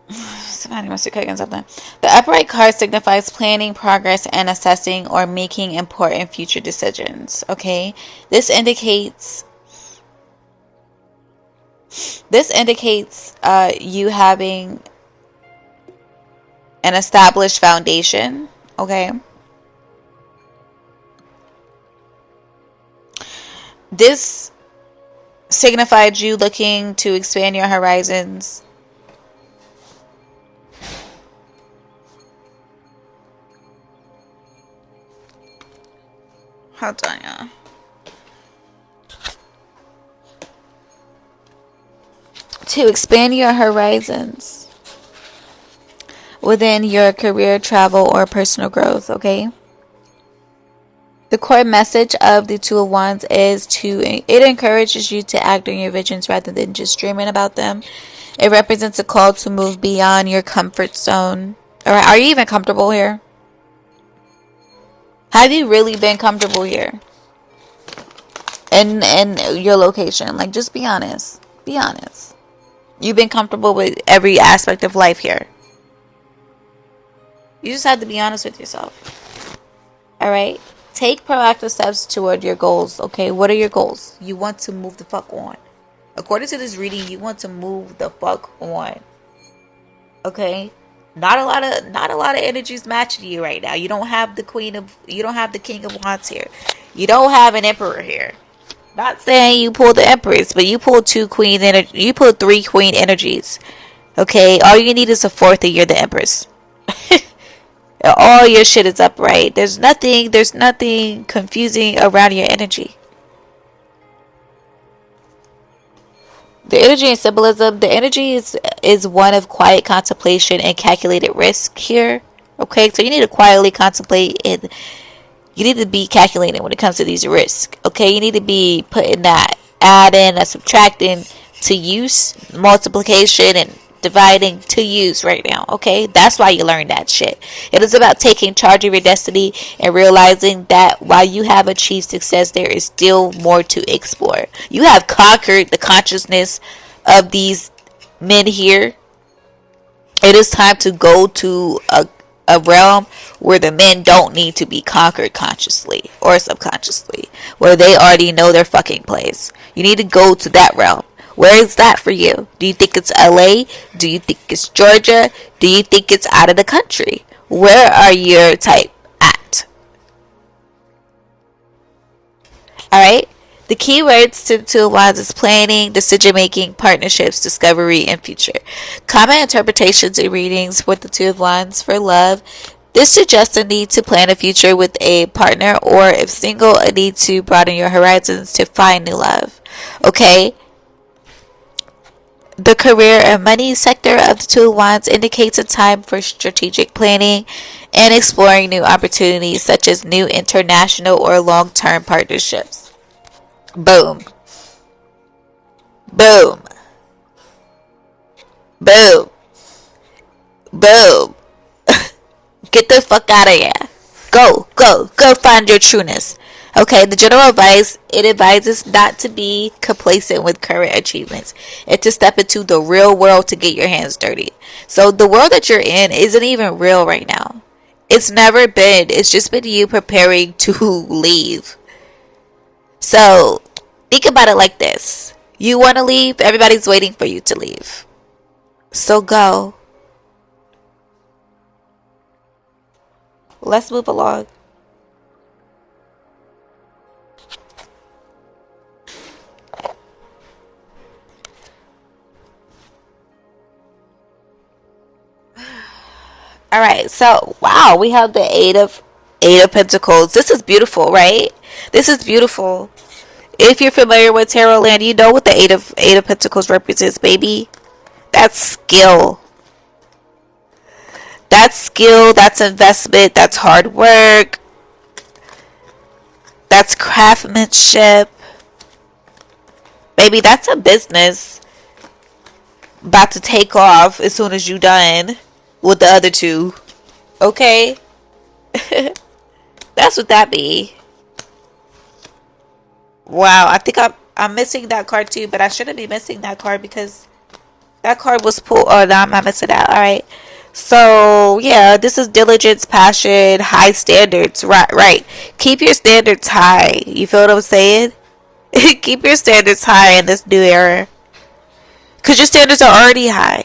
Somebody must be cooking something. The upright card signifies planning, progress, and assessing or making important future decisions. Okay? This indicates you having an established foundation. Okay? This signified you looking to expand your horizons. Hold on, y'all. To expand your horizons within your career, travel, or personal growth, okay? The core message of the Two of Wands is it encourages you to act on your visions rather than just dreaming about them. It represents a call to move beyond your comfort zone. Alright, are you even comfortable here? Have you really been comfortable here? In your location? Like, just be honest. Be honest. You've been comfortable with every aspect of life here. You just have to be honest with yourself. Alright? Take proactive steps toward your goals, okay? What are your goals? You want to move the fuck on. According to this reading, you want to move the fuck on. Okay? Not a lot of energies matching you right now. You don't have the King of Wands here. You don't have an Emperor here. Not saying you pull the Empress, but you pull you pull 3 Queen energies. Okay? All you need is a 4th and you're the Empress. All your shit is upright. There's nothing confusing around your energy. The energy and symbolism, the energy is one of quiet contemplation and calculated risk here. Okay, so you need to quietly contemplate and you need to be calculating when it comes to these risks. Okay, you need to be putting that adding and subtracting to use, multiplication and dividing to use right now. Okay, that's why you learn that shit. It is about taking charge of your destiny and realizing that while you have achieved success, there is still more to explore. You have conquered the consciousness of these men here. It is time to go to a realm where the men don't need to be conquered consciously or subconsciously, where they already know their fucking place. You need to go to that realm. Where is that for you? Do you think it's LA? Do you think it's Georgia? Do you think it's out of the country? Where are your type at? Alright? The key words to Two of Wands is planning, decision making, partnerships, discovery, and future. Common interpretations and readings with the Two of Wands for love. This suggests a need to plan a future with a partner, or if single, a need to broaden your horizons to find new love. Okay? The career and money sector of the Two of Wands indicates a time for strategic planning and exploring new opportunities such as new international or long-term partnerships. Boom. Boom. Boom. Boom. Get the fuck out of here. Go find your trueness. Okay, the general advice, it advises not to be complacent with current achievements and to step into the real world to get your hands dirty. So the world that you're in isn't even real right now. It's never been. It's just been you preparing to leave. So think about it like this. You want to leave, everybody's waiting for you to leave. So go. Let's move along. Alright, so wow, we have the Eight of Pentacles. This is beautiful, right? This is beautiful. If you're familiar with Tarot Land, you know what the Eight of Pentacles represents, baby. That's skill. That's skill, that's investment, that's hard work. That's craftsmanship. Baby, that's a business about to take off as soon as you done with the other two. Okay? That's what that be. Wow, I think I'm missing that card too, but I shouldn't be missing that card because that card was pulled. Oh, no, I'm not missing that. Alright. So, yeah, this is diligence, passion, high standards. Right. Keep your standards high. You feel what I'm saying? Keep your standards high in this new era. Because your standards are already high.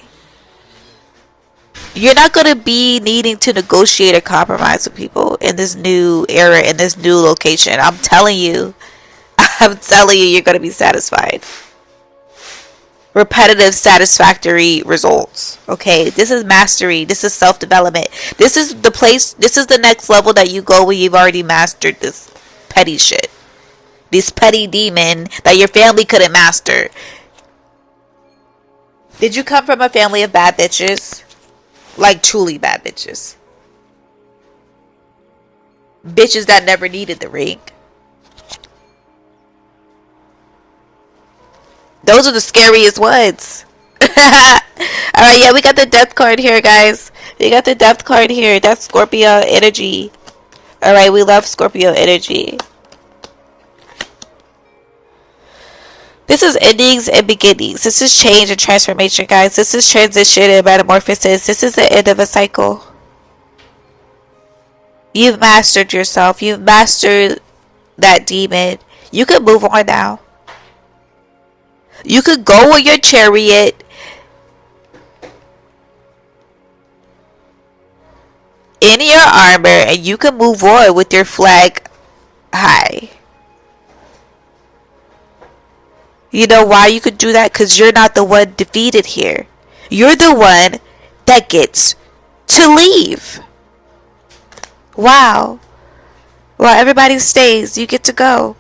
You're not going to be needing to negotiate or compromise with people in this new era, in this new location. I'm telling you. I'm telling you, you're going to be satisfied. Repetitive, satisfactory results. Okay, this is mastery. This is self-development. This is the place, this is the next level that you go when you've already mastered this petty shit. This petty demon that your family couldn't master. Did you come from a family of bad bitches? Like truly bad bitches. Bitches that never needed the ring. Those are the scariest ones. Alright, yeah, we got the death card here, guys. We got the death card here. That's Scorpio energy. Alright, we love Scorpio energy. This is endings and beginnings. This is change and transformation, guys. This is transition and metamorphosis. This is the end of a cycle. You've mastered yourself. You've mastered that demon. You can move on now. You could go with your chariot in your armor and you can move on with your flag high. You know why you could do that? Because you're not the one defeated here. You're the one that gets to leave. Wow. While everybody stays, you get to go.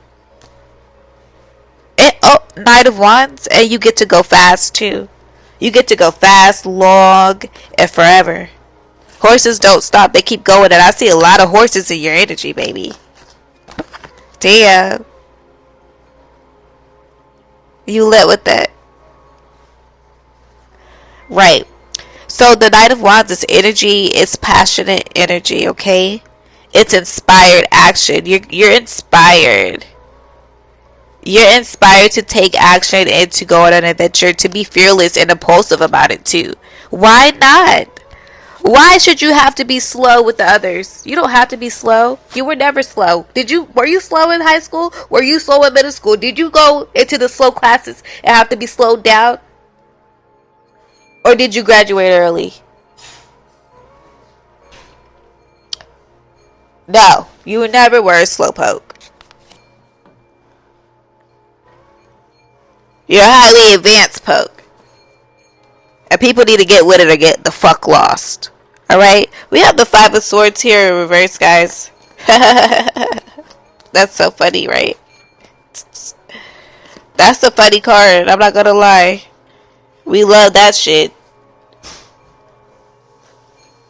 Knight of Wands, and you get to go fast too. You get to go fast, long, and forever. Horses don't stop, they keep going, and I see a lot of horses in your energy, baby. Damn. You lit with that. Right. So the Knight of Wands is energy, it's passionate energy, okay? It's inspired action. You're inspired. You're inspired to take action and to go on an adventure, to be fearless and impulsive about it too. Why not? Why should you have to be slow with the others? You don't have to be slow. You were never slow. Were you slow in high school? Were you slow in middle school? Did you go into the slow classes and have to be slowed down? Or did you graduate early? No, you never were a slowpoke. You're a highly advanced poke. And people need to get with it or get the fuck lost. Alright? We have the Five of Swords here in reverse, guys. That's so funny, right? That's a funny card. I'm not gonna lie. We love that shit.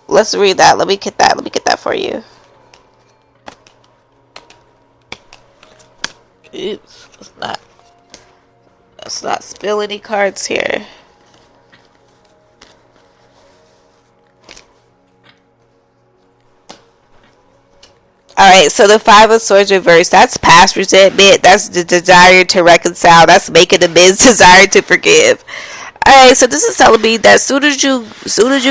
Let's read that. Let me get that. Let me get that for you. Oops. Let's not spill any cards here. Alright, so the Five of Swords reverse, that's past resentment, that's the desire to reconcile, that's making amends, desire to forgive. Alright, so this is telling me that soon as you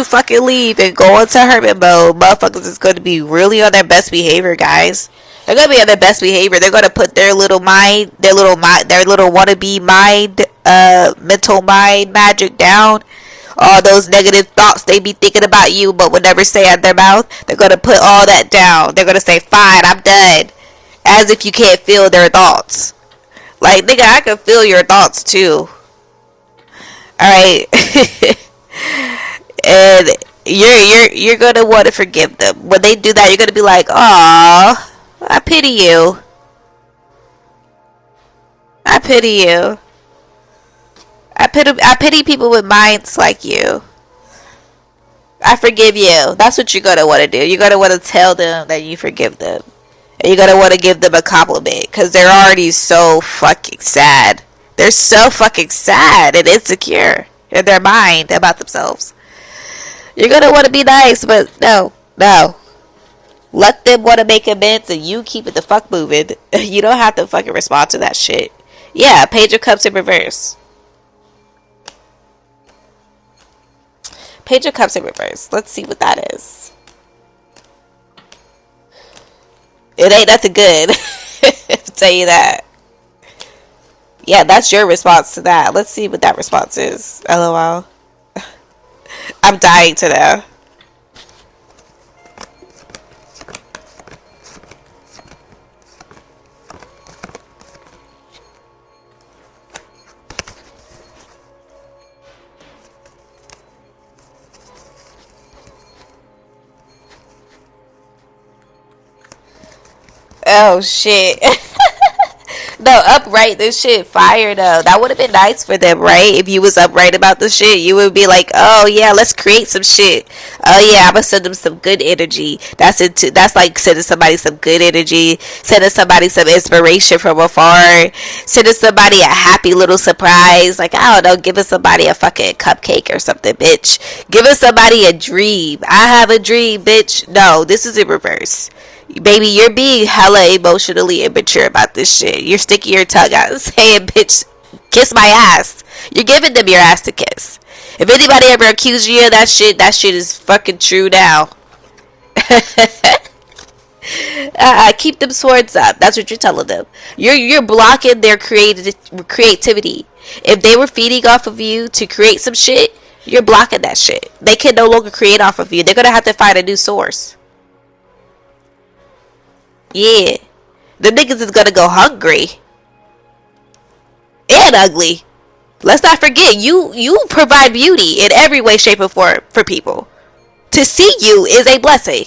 fucking leave and go into hermit mode, motherfuckers is going to be really on their best behavior, guys. They're going to be on their best behavior. They're going to put their little wannabe mind, mental mind magic down. All those negative thoughts they be thinking about you but would never say out their mouth, they're going to put all that down. They're going to say, fine, I'm done. As if you can't feel their thoughts. Like, nigga, I can feel your thoughts too. Alright. And you're going to want to forgive them. When they do that, you're going to be like, aw, I pity you. I pity you. I pity people with minds like you. I forgive you. That's what you're going to want to do. You're going to want to tell them that you forgive them. And you're going to want to give them a compliment. Because they're already so fucking sad. They're so fucking sad and insecure in their mind about themselves. You're going to want to be nice, but no. Let them want to make amends and you keep it the fuck moving. You don't have to fucking respond to that shit. Yeah, Page of Cups in reverse. Page of Cups in reverse. Let's see what that is. It ain't nothing good. I'll tell you that. Yeah, that's your response to that. Let's see what that response is. LOL. I'm dying to know. Oh shit. No, upright, this shit fire though. That would have been nice for them, right? If you was upright about the shit, you would be like, oh yeah, let's create some shit. Oh yeah, I'm gonna send them some good energy. That's like sending somebody some good energy, sending somebody some inspiration from afar, sending somebody a happy little surprise. Like, I don't know, giving somebody a fucking cupcake or something, bitch. Giving somebody a dream. I have a dream, bitch. No, this is in reverse. Baby, you're being hella emotionally immature about this shit. You're sticking your tongue out and saying, bitch, kiss my ass. You're giving them your ass to kiss. If anybody ever accused you of that shit is fucking true now. Keep them swords up. That's what you're telling them. You're blocking their creativity. If they were feeding off of you to create some shit, you're blocking that shit. They can no longer create off of you. They're gonna have to find a new source. Yeah. The niggas is gonna go hungry. And ugly. Let's not forget, you provide beauty in every way, shape, or form for people. To see you is a blessing.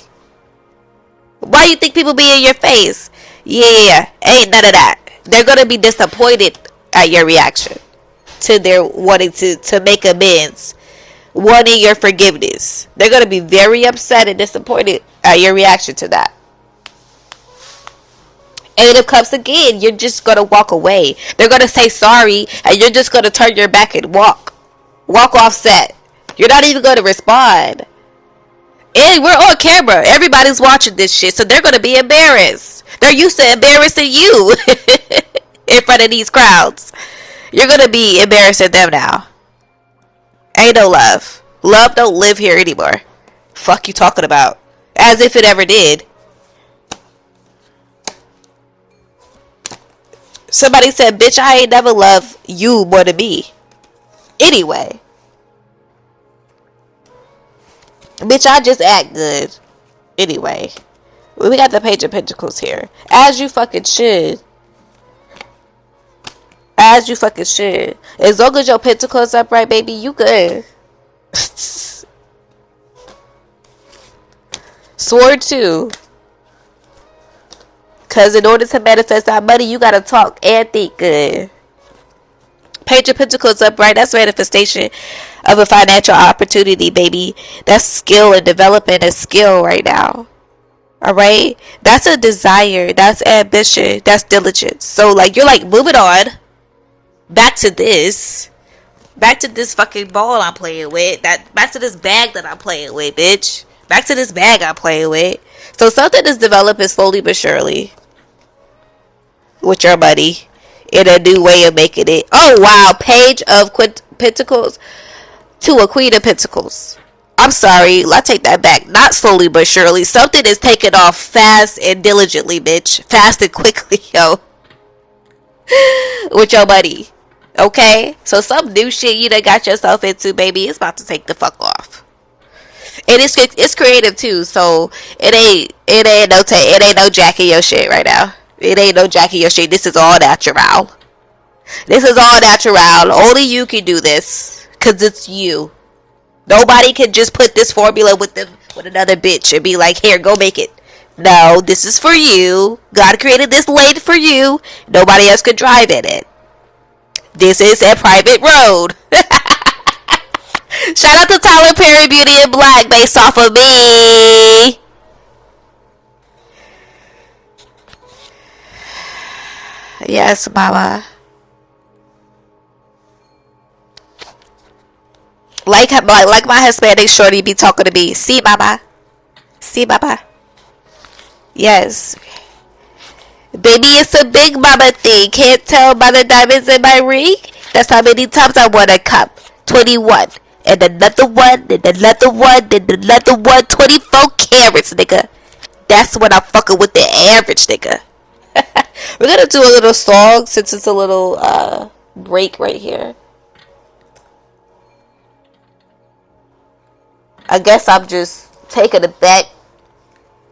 Why you think people be in your face? Yeah, ain't none of that. They're gonna be disappointed at your reaction to their wanting to make amends, wanting your forgiveness. They're gonna be very upset and disappointed at your reaction to that. Eight of Cups again, you're just gonna walk away. They're gonna say sorry, and you're just gonna turn your back and walk off set. You're not even gonna respond. And we're on camera. Everybody's watching this shit, so they're gonna be embarrassed. They're used to embarrassing you in front of these crowds. You're gonna be embarrassing them now. Ain't no love. Love don't live here anymore. Fuck you talking about? As if it ever did. Somebody said, bitch, I ain't never loved you more than me. Anyway. Bitch, I just act good. Anyway. We got the Page of Pentacles here. As you fucking should. As you fucking should. As long as your pentacles upright, baby, you good. Sword 2. Because in order to manifest that money, you gotta talk and think good. Page of Pentacles upright. That's manifestation of a financial opportunity, baby. That's skill and developing a skill right now. Alright? That's a desire. That's ambition. That's diligence. So, like, you're like, moving on. Back to this. Back to this fucking ball I'm playing with. Back to this bag that I'm playing with, bitch. Back to this bag I'm playing with. So something is developing slowly but surely. With your money. In a new way of making it. Oh, wow. Page of Pentacles to a Queen of Pentacles. I'm sorry. I take that back. Not slowly but surely. Something is taking off fast and diligently, bitch. Fast and quickly, yo. With your money. Okay? So some new shit you done got yourself into, baby, it's about to take the fuck off. And it's creative too, so it ain't no jacking your shit right now. It ain't no jacking your shit. This is all natural. This is all natural. Only you can do this, cause it's you. Nobody can just put this formula with another bitch and be like, here, go make it. No, this is for you. God created this lane for you. Nobody else could drive in it. This is a private road. Shout out to Tyler Perry, Beauty in Black, based off of me. Yes, mama. Like my Hispanic shorty be talking to me. See, mama. See, mama. Yes. Baby, it's a big mama thing. Can't tell by the diamonds in my ring? That's how many times I won a cup. 21. And another one, and another one, and another one. 24 carats, nigga. That's when I'm fucking with the average, nigga. We're gonna do a little song since it's a little break right here. I guess I'm just taken aback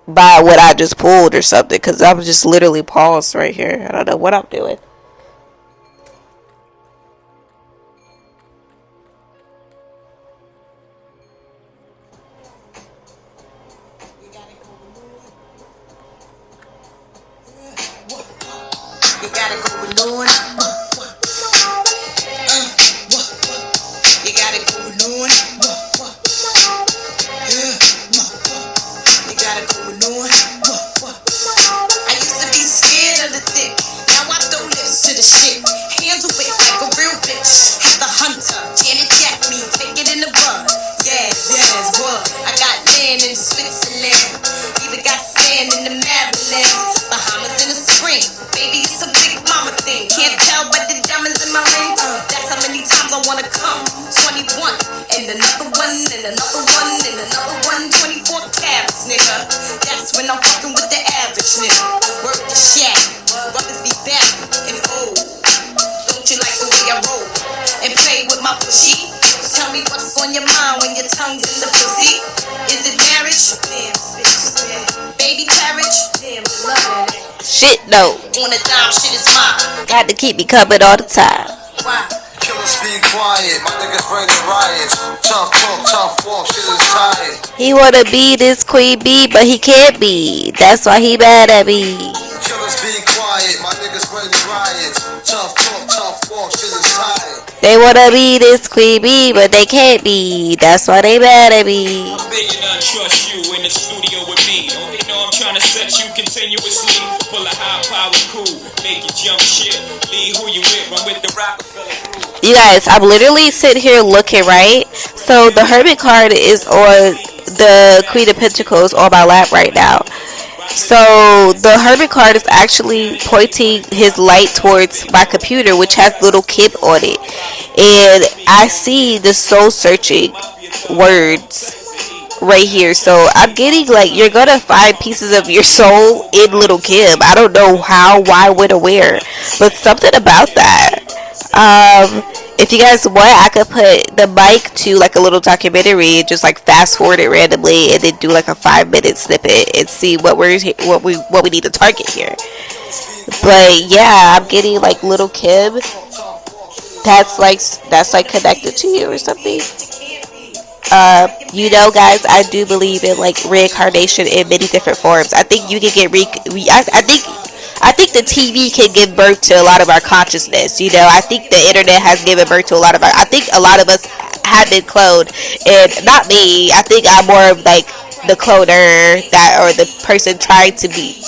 by what I just pulled or something, because I'm just literally paused right here. I don't know what I'm doing. You gotta go alone. You gotta go alone. You gotta go alone. I used to be scared of the dick. Now I throw lips to the shit. Handle it like a real bitch. Have the hunter, Janet Jack me, take it in the bud. Yes, what? I got land in Switzerland. Even got sand in the Maryland. Bahamas in the spring. Baby, it's a big mama thing. Can't tell by the diamonds in my ring. That's how many times I wanna come. 21. And another one, and another one, and another one. 24 carats, nigga. That's when I'm fucking with the average nigga. Work the shack. Brothers be back and old. Don't you like the way I roll? And play with my pussy? Tell me what's on your mind when your tongue's in the pussy. Is it marriage? Damn, bitch. Baby carriage? Damn, love it. Shit, no. On a dime, shit is mine. Got to keep me covered all the time. Why? Killers be quiet, my niggas bring the riots. Tough talk, tough walk, shit is tired. He wanna be this queen bee, but he can't be. That's why he mad at me. Killers be quiet, my niggas bring the riots. Tough talk, tough walk, shit is tired. They wanna be this queen bee, but they can't be. That's why they mad at me. They did not trust you in the studio with me. Don't they know I'm trying to set you continuously? Pull a high power cool, make you jump shit. Lead who you with, run with the Rockefeller crew. You guys, I'm literally sitting here looking, right? So the Hermit card is on the Queen of Pentacles on my lap right now. So the Hermit card is actually pointing his light towards my computer, which has little Kip on it. And I see the soul searching words right here. So I'm getting like you're gonna find pieces of your soul in Little Kim. I don't know how, why, when, or where, but something about that. If you guys want, I could put the mic to like a little documentary and just like fast forward it randomly, and then do like a 5-minute snippet and see what we need to target here. But yeah, I'm getting like Little Kim. That's like connected to you or something. Guys, I do believe in like reincarnation in many different forms. I think you can get I think the TV can give birth to a lot of our consciousness. I think the internet has given birth to a lot of our. I think a lot of us have been cloned, and not me. I think I'm more of like the cloner or the person trying to be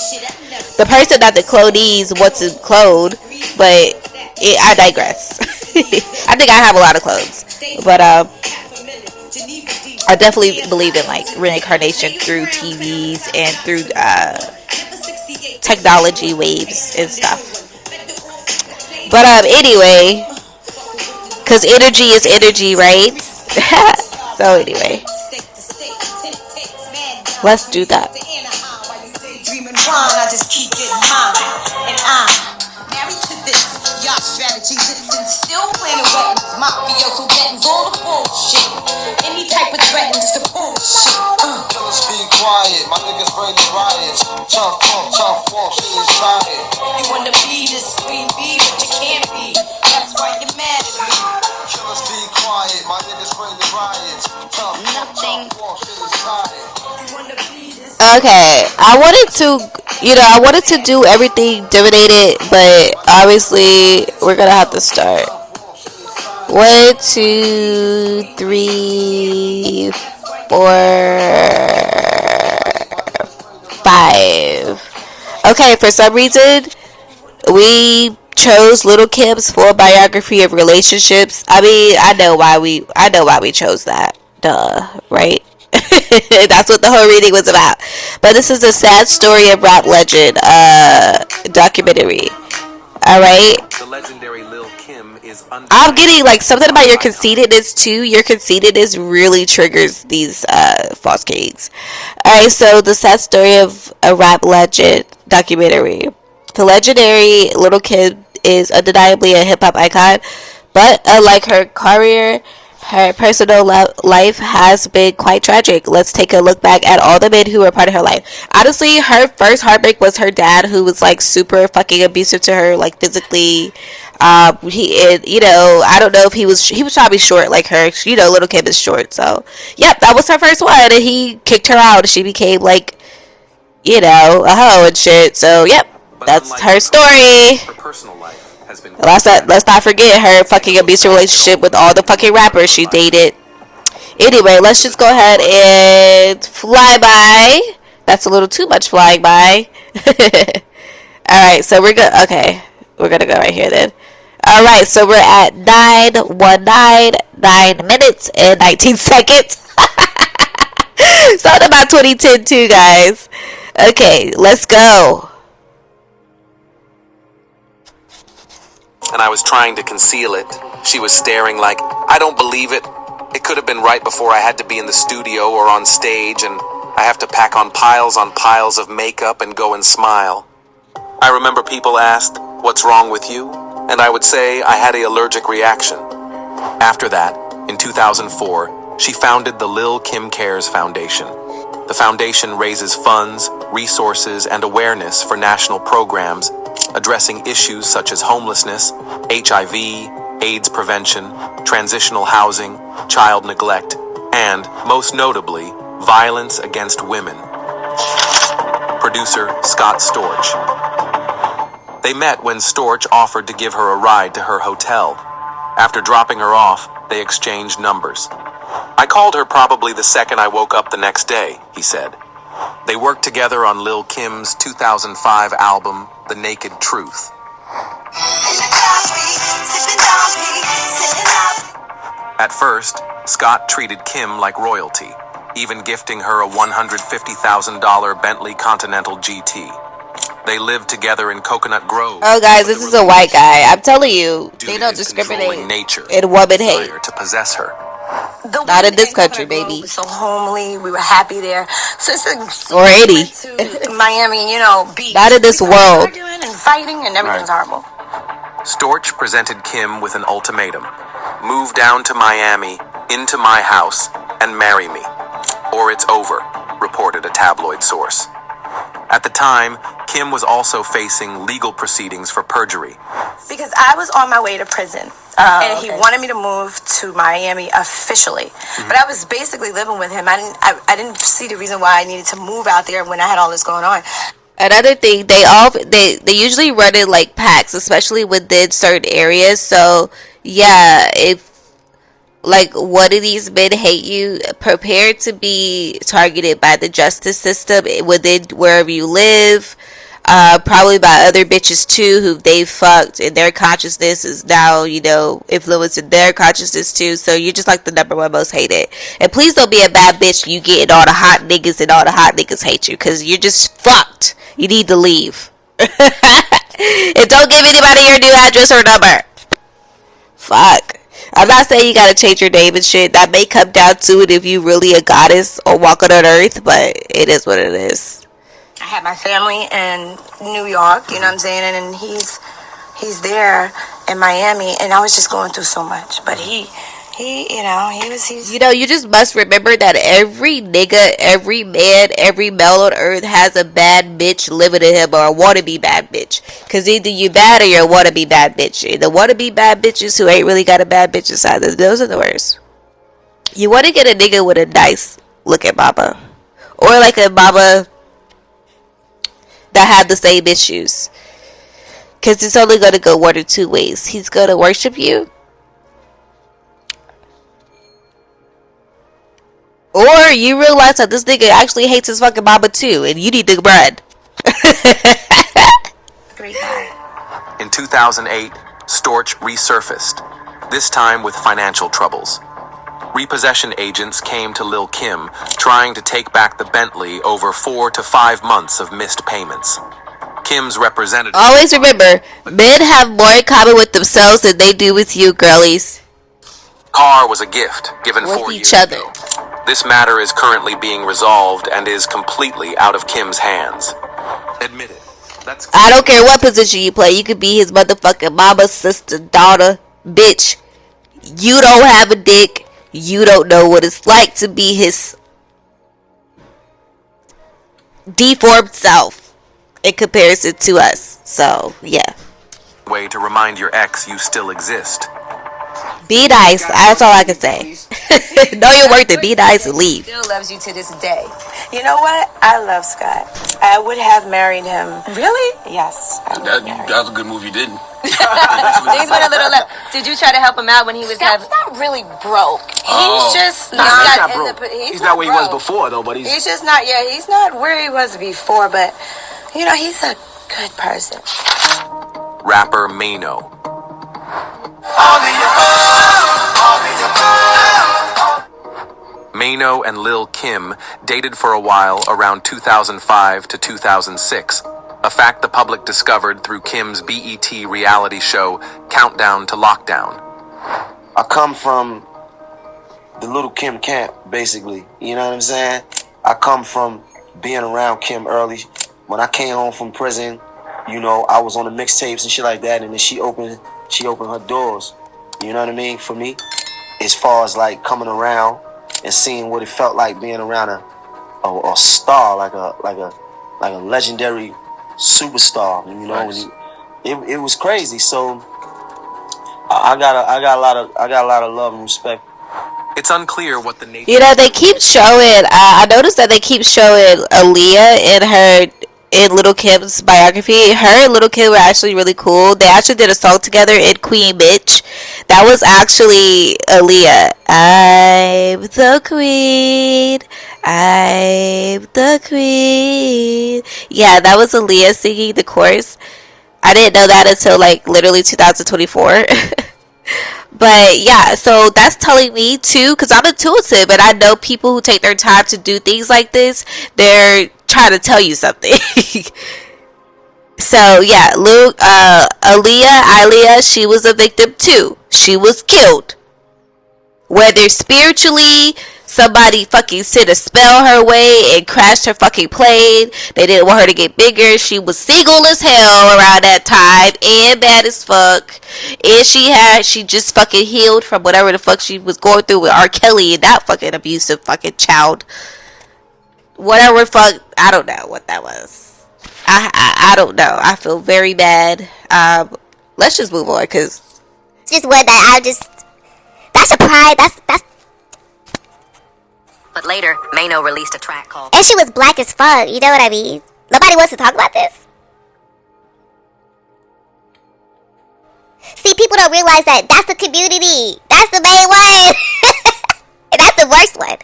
the person that the clonees want to clone. But I digress. I think I have a lot of clones, but I definitely believe in like reincarnation through TVs and through technology waves and stuff. But anyway, because energy is energy, right? So anyway, let's do that. I just keep getting mine, and I'm married to this. Y'all strategy, listen, still planning weddings, mafioso weddings, all the bullshit. Any type of threatens to bullshit. Killers be quiet, my niggas bring the riots. Tough talk, shit is tired. You wanna be this queen bee, but you can't be. That's why you're mad at me. Killers be quiet, my niggas bring the riots. Tough talk, shit is tired. You wanna be this. Okay, I wanted to do everything divinated, but obviously we're gonna have to start. 1, 2, 3, 4, 5. Okay, for some reason we chose Little Kim's full biography of relationships. I mean, I know why we chose that. Duh, right? That's what the whole reading was about. But this is a sad story of rap legend documentary. Alright? The legendary Lil Kim is I'm getting like something about your conceitedness too. Your conceitedness really triggers these false kings. Alright, so the sad story of a rap legend documentary. The legendary Little Kim is undeniably a hip hop icon, but unlike her career, her personal life has been quite tragic. Let's take a look back at all the men who were part of her life. Honestly, her first heartbreak was her dad, who was like super fucking abusive to her, like physically. I don't know if he was probably short like her. Little Kim is short, so yep, that was her first one, and he kicked her out. She became like, a hoe and shit. So yep, that's her story. her personal life has been Let's not forget her fucking abusive relationship with all the fucking rappers she dated. Anyway, let's just go ahead and fly by. That's a little too much flying by. Alright, so we're good. Okay, we're gonna go right here then. Alright, so we're at 9 minutes and 19 seconds. Something about 2010 too, guys. Okay, let's go. and I was trying to conceal it. She was staring like, I don't believe it. It could have been right before I had to be in the studio or on stage, and I have to pack on piles of makeup and go and smile. I remember people asked, what's wrong with you? And I would say I had an allergic reaction. After that, in 2004, she founded the Lil Kim Cares Foundation. The foundation raises funds, resources, and awareness for national programs addressing issues such as homelessness, HIV, AIDS prevention, transitional housing, child neglect, and, most notably, violence against women. Producer Scott Storch. They met when Storch offered to give her a ride to her hotel. After dropping her off, they exchanged numbers. I called her probably the second I woke up the next day, he said. They worked together on Lil Kim's 2005 album, The Naked Truth. At first, Scott treated Kim like royalty, even gifting her a $150,000 Bentley Continental GT. They lived together in Coconut Grove. Oh, guys, this is a white guy. I'm telling you, they don't discriminate nature, in woman hate. to possess her. Not in this country, baby. So homely, we were happy there. So it's Or any. to Miami, beach. Not in this world. Arguing and fighting, and everything's horrible. Storch presented Kim with an ultimatum. Move down to Miami, into my house, and marry me. Or it's over, reported a tabloid source. At the time, Kim was also facing legal proceedings for perjury. Because I was on my way to prison. And he wanted me to move to Miami officially. Mm-hmm. But I was basically living with him. I didn't see the reason why I needed to move out there when I had all this going on. Another thing, they usually run it like packs, especially within certain areas. So yeah, if like one of these men hate you, prepare to be targeted by the justice system within wherever you live. Probably by other bitches too who they fucked, and their consciousness is now, influencing their consciousness too. So you're just like the number one most hated. And please don't be a bad bitch. You getting all the hot niggas and all the hot niggas hate you, because you're just fucked. You need to leave. And don't give anybody your new address or number. Fuck. I'm not saying you gotta change your name and shit. That may come down to it if you really a goddess or walking on earth, but it is what it is. I had my family in New York, you know what I'm saying, and he's there in Miami, and I was just going through so much. But he's. You just must remember that every nigga, every man, every male on earth has a bad bitch living in him, or a wannabe bad bitch. Because either you bad or you're a wannabe bad bitch. And the wannabe bad bitches who ain't really got a bad bitch inside, those are the worst. You want to get a nigga with a nice looking mama, or like a mama that have the same issues, because it's only going to go one or two ways. He's going to worship you, or you realize that this nigga actually hates his fucking mama too, and you need to run. In 2008, Storch resurfaced, this time with financial troubles. Repossession agents came to Lil' Kim, trying to take back the Bentley over 4 to 5 months of missed payments. Kim's representative... Always remember, men have more in common with themselves than they do with you, girlies. Car was a gift given with 4 each years other. ago. This matter is currently being resolved and is completely out of Kim's hands. Admit it. I don't care what position you play. You could be his motherfucking mama, sister, daughter, bitch. You don't have a dick. You don't know what it's like to be his deformed self in comparison to us. So, yeah. Way to remind your ex you still exist. Be nice. That's all I can say. Know your worth and be nice and leave. Still loves you to this day. You know what? I love Scott. I would have married him. Really? Yes. That's a good move you didn't. He's been a little left. Did you try to help him out when he was Scott's not really broke. He's just he's not broke. He's not where he was before though, but he's just not. Yeah, he's not where he was before, but he's a good person. Rapper Mano. Mano and Lil' Kim dated for a while around 2005 to 2006, a fact the public discovered through Kim's BET reality show Countdown to Lockdown. I come from the little Kim camp, basically. You know what I'm saying? I come from being around Kim early. When I came home from prison, I was on the mixtapes and shit like that, and then she opened her doors. You know what I mean? For me, as far as like coming around and seeing what it felt like being around a star, like a legendary superstar. Nice. It was crazy. So I got a lot of love and respect. It's unclear what the nature. They keep showing. I noticed that they keep showing Aaliyah in Lil' Kim's biography. Her and Lil' Kim were actually really cool. They actually did a song together in Queen Bitch. That was actually Aaliyah. I'm the queen. I'm the queen. Yeah, that was Aaliyah singing the chorus. I didn't know that until literally 2024. But yeah, so that's telling me too, because I'm intuitive and I know people who take their time to do things like this, they're trying to tell you something. So yeah, Aaliyah, she was a victim too. She was killed. Whether spiritually, somebody fucking sent a spell her way and crashed her fucking plane. They didn't want her to get bigger. She was single as hell around that time and bad as fuck. And she just fucking healed from whatever the fuck she was going through with R. Kelly and that fucking abusive fucking child. Whatever fuck, I don't know what that was. I don't know. I feel very bad. Let's just move on, cause It's just one that that's a pride. That's. But later, Mano released a track called... And she was black as fuck. You know what I mean? Nobody wants to talk about this. See, people don't realize that that's the community. That's the main one. And that's the worst one.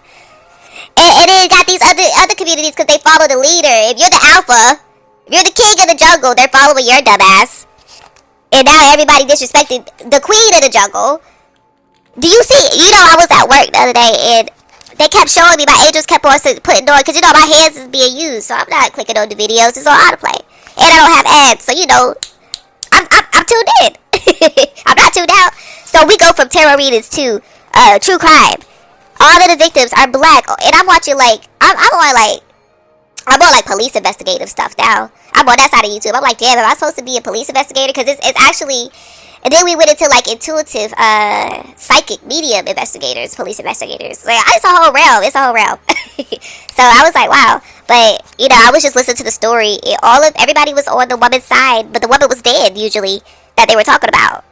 And then you got these other communities because they follow the leader. If you're the alpha, if you're the king of the jungle, they're following your dumbass. And now everybody disrespected the queen of the jungle. Do you see? You know, I was at work the other day and they kept showing me, my angels kept on putting on, because you know my hands is being used, so I'm not clicking on the videos, it's on autoplay. And I don't have ads, so you know, I'm tuned in. I'm not tuned out. So we go from tarot readings to true crime. All of the victims are black, and I'm watching like, I'm on like police investigative stuff now. I'm on that side of YouTube. I'm like, damn, am I supposed to be a police investigator? Because it's actually... And then we went into like intuitive, psychic, medium investigators, police investigators. Like, it's a whole realm. It's a whole realm. So I was like, wow. But you know, I was just listening to the story. Everybody was on the woman's side, but the woman was dead usually that they were talking about.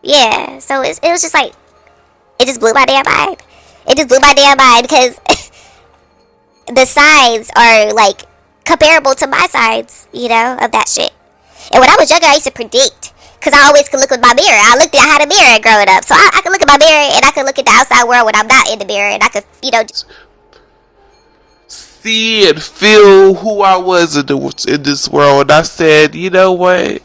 Yeah. So it was just like, it just blew my damn mind. It just blew my damn mind because the sides are like comparable to my sides, you know, of that shit. And when I was younger, I used to predict. Because I always could look with my mirror. I had a mirror growing up. So I could look at my mirror and I could look at the outside world when I'm not in the mirror. And I could, you know... see and feel who I was in this world. And I said, you know what?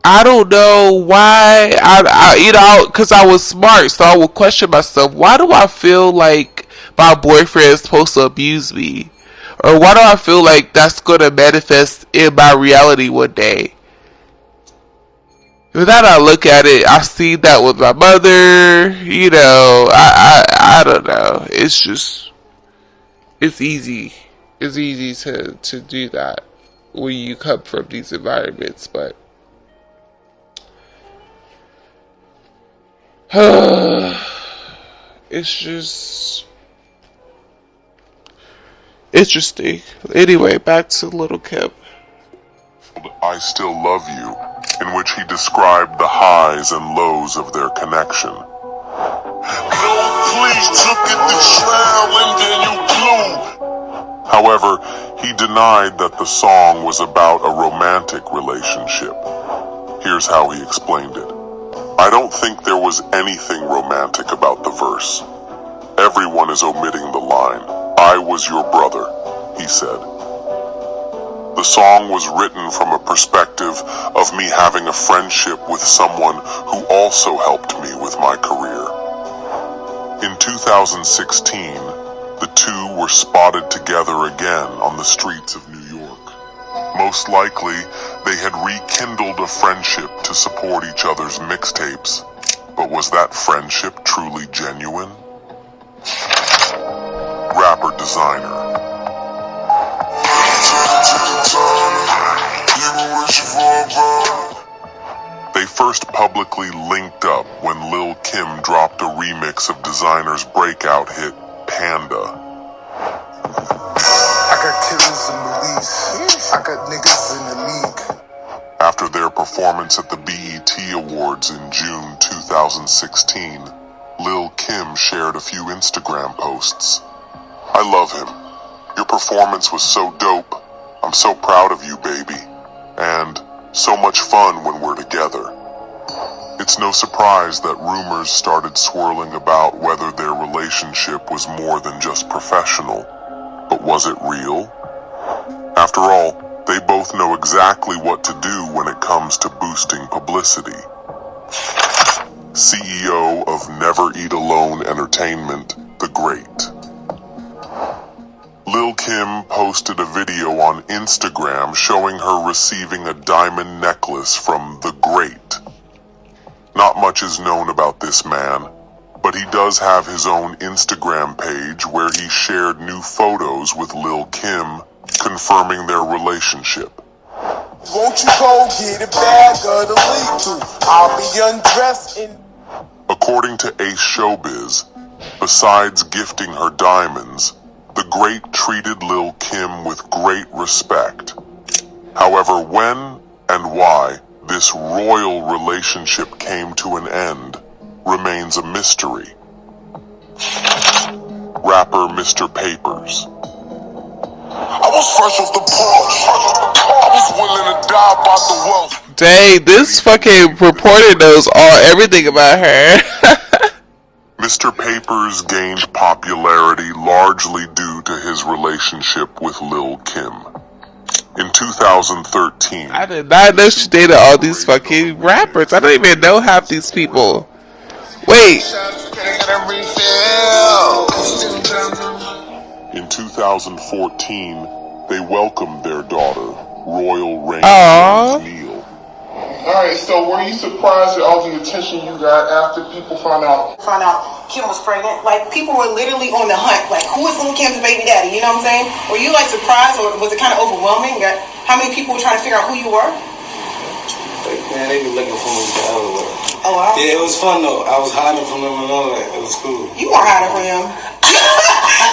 I don't know why. You know, because I was smart. So I would question myself. Why do I feel like my boyfriend is supposed to abuse me? Or why do I feel like that's going to manifest in my reality one day? And then I look at it, I see that with my mother, you know, I don't know. It's just, it's easy. It's easy to do that when you come from these environments, but it's just interesting. Anyway, back to Little Kim. I Still Love You, in which he described the highs and lows of their connection. No, please took it the trail and then you blew. However, he denied that the song was about a romantic relationship. Here's how he explained it. I don't think there was anything romantic about the verse. Everyone is omitting the line, I was your brother, he said. The song was written from a perspective of me having a friendship with someone who also helped me with my career. In 2016, the two were spotted together again on the streets of New York. Most likely, they had rekindled a friendship to support each other's mixtapes. But was that friendship truly genuine? Rapper Designer. They first publicly linked up when Lil Kim dropped a remix of Designer's breakout hit, Panda. I got killers in Belize. I got niggas in the league. After their performance at the BET Awards in June 2016, Lil Kim shared a few Instagram posts. I love him. Your performance was so dope. I'm so proud of you, baby. And so much fun when we're together. It's no surprise that rumors started swirling about whether their relationship was more than just professional. But was it real? After all, they both know exactly what to do when it comes to boosting publicity. CEO of Never Eat Alone Entertainment, The Great. Lil Kim posted a video on Instagram showing her receiving a diamond necklace from The Great. Not Not much is known about this man, but he does have his own Instagram page where he shared new photos with Lil' Kim, confirming their relationship. Won't you go get a bag of the lethal? I'll be undressed in. According to Ace Showbiz, besides gifting her diamonds, the great treated Lil' Kim with great respect. However, when and why this royal relationship came to an end remains a mystery. Rapper Mr. Papers. I was fresh off the porch. I was willing to die about the wealth. Dang, this fucking reporter knows everything about her. Mr. Papers gained popularity largely due to his relationship with Lil' Kim. In 2013, I did not know she dated all these fucking rappers. I don't even know half these people. Wait. In 2014, they welcomed their daughter, Royal Reign Neal. Alright, so were you surprised at all the attention you got after people found out Kim was pregnant? Like, people were literally on the hunt. Like, who is Lil' Kim's baby daddy? You know what I'm saying? Were you, like, surprised, or was it kind of overwhelming? How many people were trying to figure out who you were? Like, man, they be looking for me everywhere. Oh, wow. Yeah, it was fun, though. I was hiding from them and all that. It was cool. You weren't hiding from them.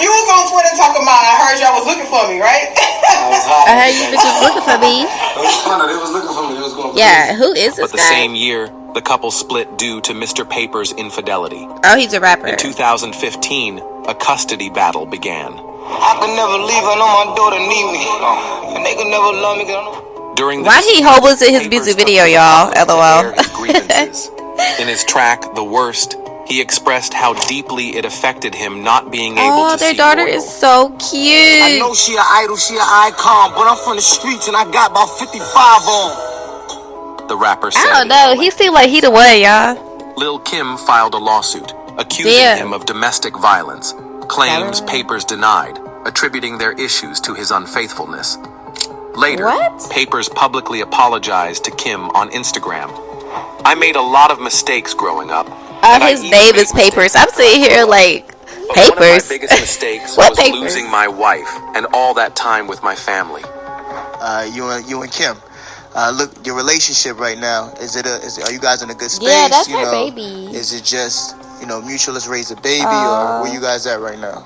You was on Twitter talking about, I heard y'all was looking for me, right? I heard you bitches looking for me. It was fun. They was looking for me. They was going Yeah, who is this guy? But the same year, the couple split due to Mr. Papers' infidelity. Oh, he's a rapper. In 2015, a custody battle began. I could never leave. I know my daughter need me. And they could never love me. During Why he homeless in his music video, y'all? LOL. In his track, The Worst, he expressed how deeply it affected him not being able to see their daughter is so cute. I know she an idol, she an icon, but I'm from the streets and I got about 55 on. The rapper said. I don't know. He seemed like he the one, y'all. Lil' Kim filed a lawsuit accusing him of domestic violence, claims Papers denied, attributing their issues to his unfaithfulness. Later, Papers publicly apologized to Kim on Instagram. I made a lot of mistakes growing up. His name is Papers. I'm sitting here like, Papers? One of my biggest mistakes was losing my wife and all that time with my family. You and Kim. Look, your relationship right now, are you guys in a good space? Yeah, that's her baby. Is it just, mutual, let's raise a baby, or where you guys at right now?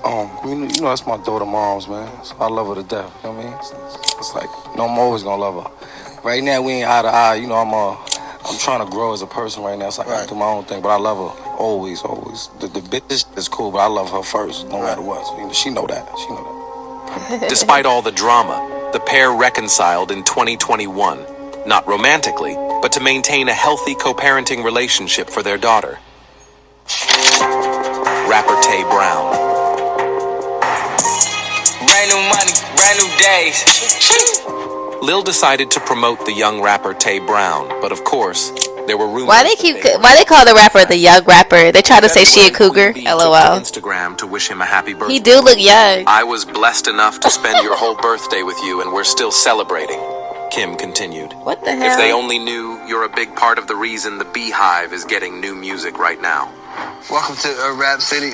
That's my daughter mom's, man. So I love her to death, you know what I mean? It's like, I'm always gonna love her. Right now, we ain't eye to eye, I'm trying to grow as a person right now, so I can do my own thing, but I love her, always. The bitch is cool, but I love her first, no matter what. So, she know that. Despite all the drama, the pair reconciled in 2021, not romantically, but to maintain a healthy co-parenting relationship for their daughter. Rapper Tay Brown. Brand new money, brand new days. Lil decided to promote the young rapper Tay Brown, but of course, there were rumors. Why they call the rapper the young rapper? They try to say she a cougar. LOL. Instagram to wish him a happy birthday. He do look young. I was blessed enough to spend your whole birthday with you, and we're still celebrating. Kim continued. What the hell? If they only knew, you're a big part of the reason the Beehive is getting new music right now. Welcome to Rap City.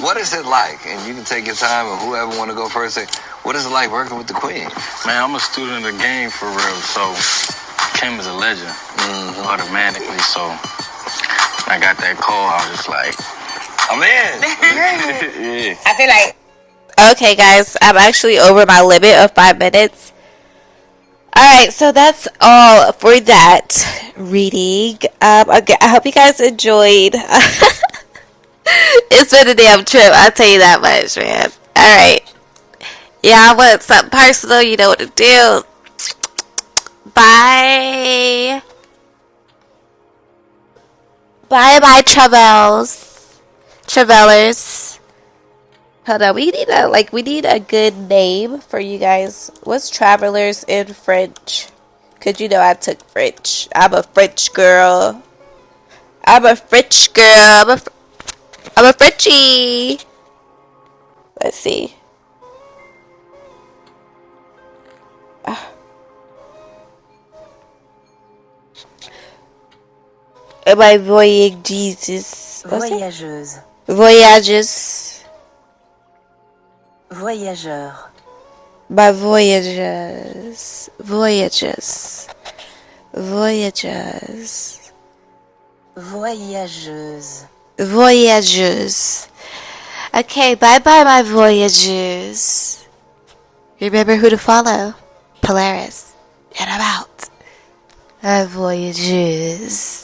What is it like? And you can take your time, or whoever want to go first. What is it like working with the Queen? Man, I'm a student of the game for real, so Kim is a legend, automatically. So when I got that call, I was just like, I'm in. Yeah. I feel like. Okay, guys, I'm actually over my limit of 5 minutes. Alright, so that's all for that reading. I hope you guys enjoyed. It's been a damn trip, I'll tell you that much, man. Alright. Yeah, I want something personal, you know what to do. Bye. Bye, Travellers. Hold on, we need a good name for you guys. What's travelers in French? Cause I took French. I'm a French girl. I'm a Frenchie. Let's see. My voyages. Voyageuse. Voyages. Voyageur. My voyages. Voyages. Voyages. Voyageuse. Voyages. Okay, bye-bye, my voyages. Remember who to follow. Polaris. And I'm out. My voyages.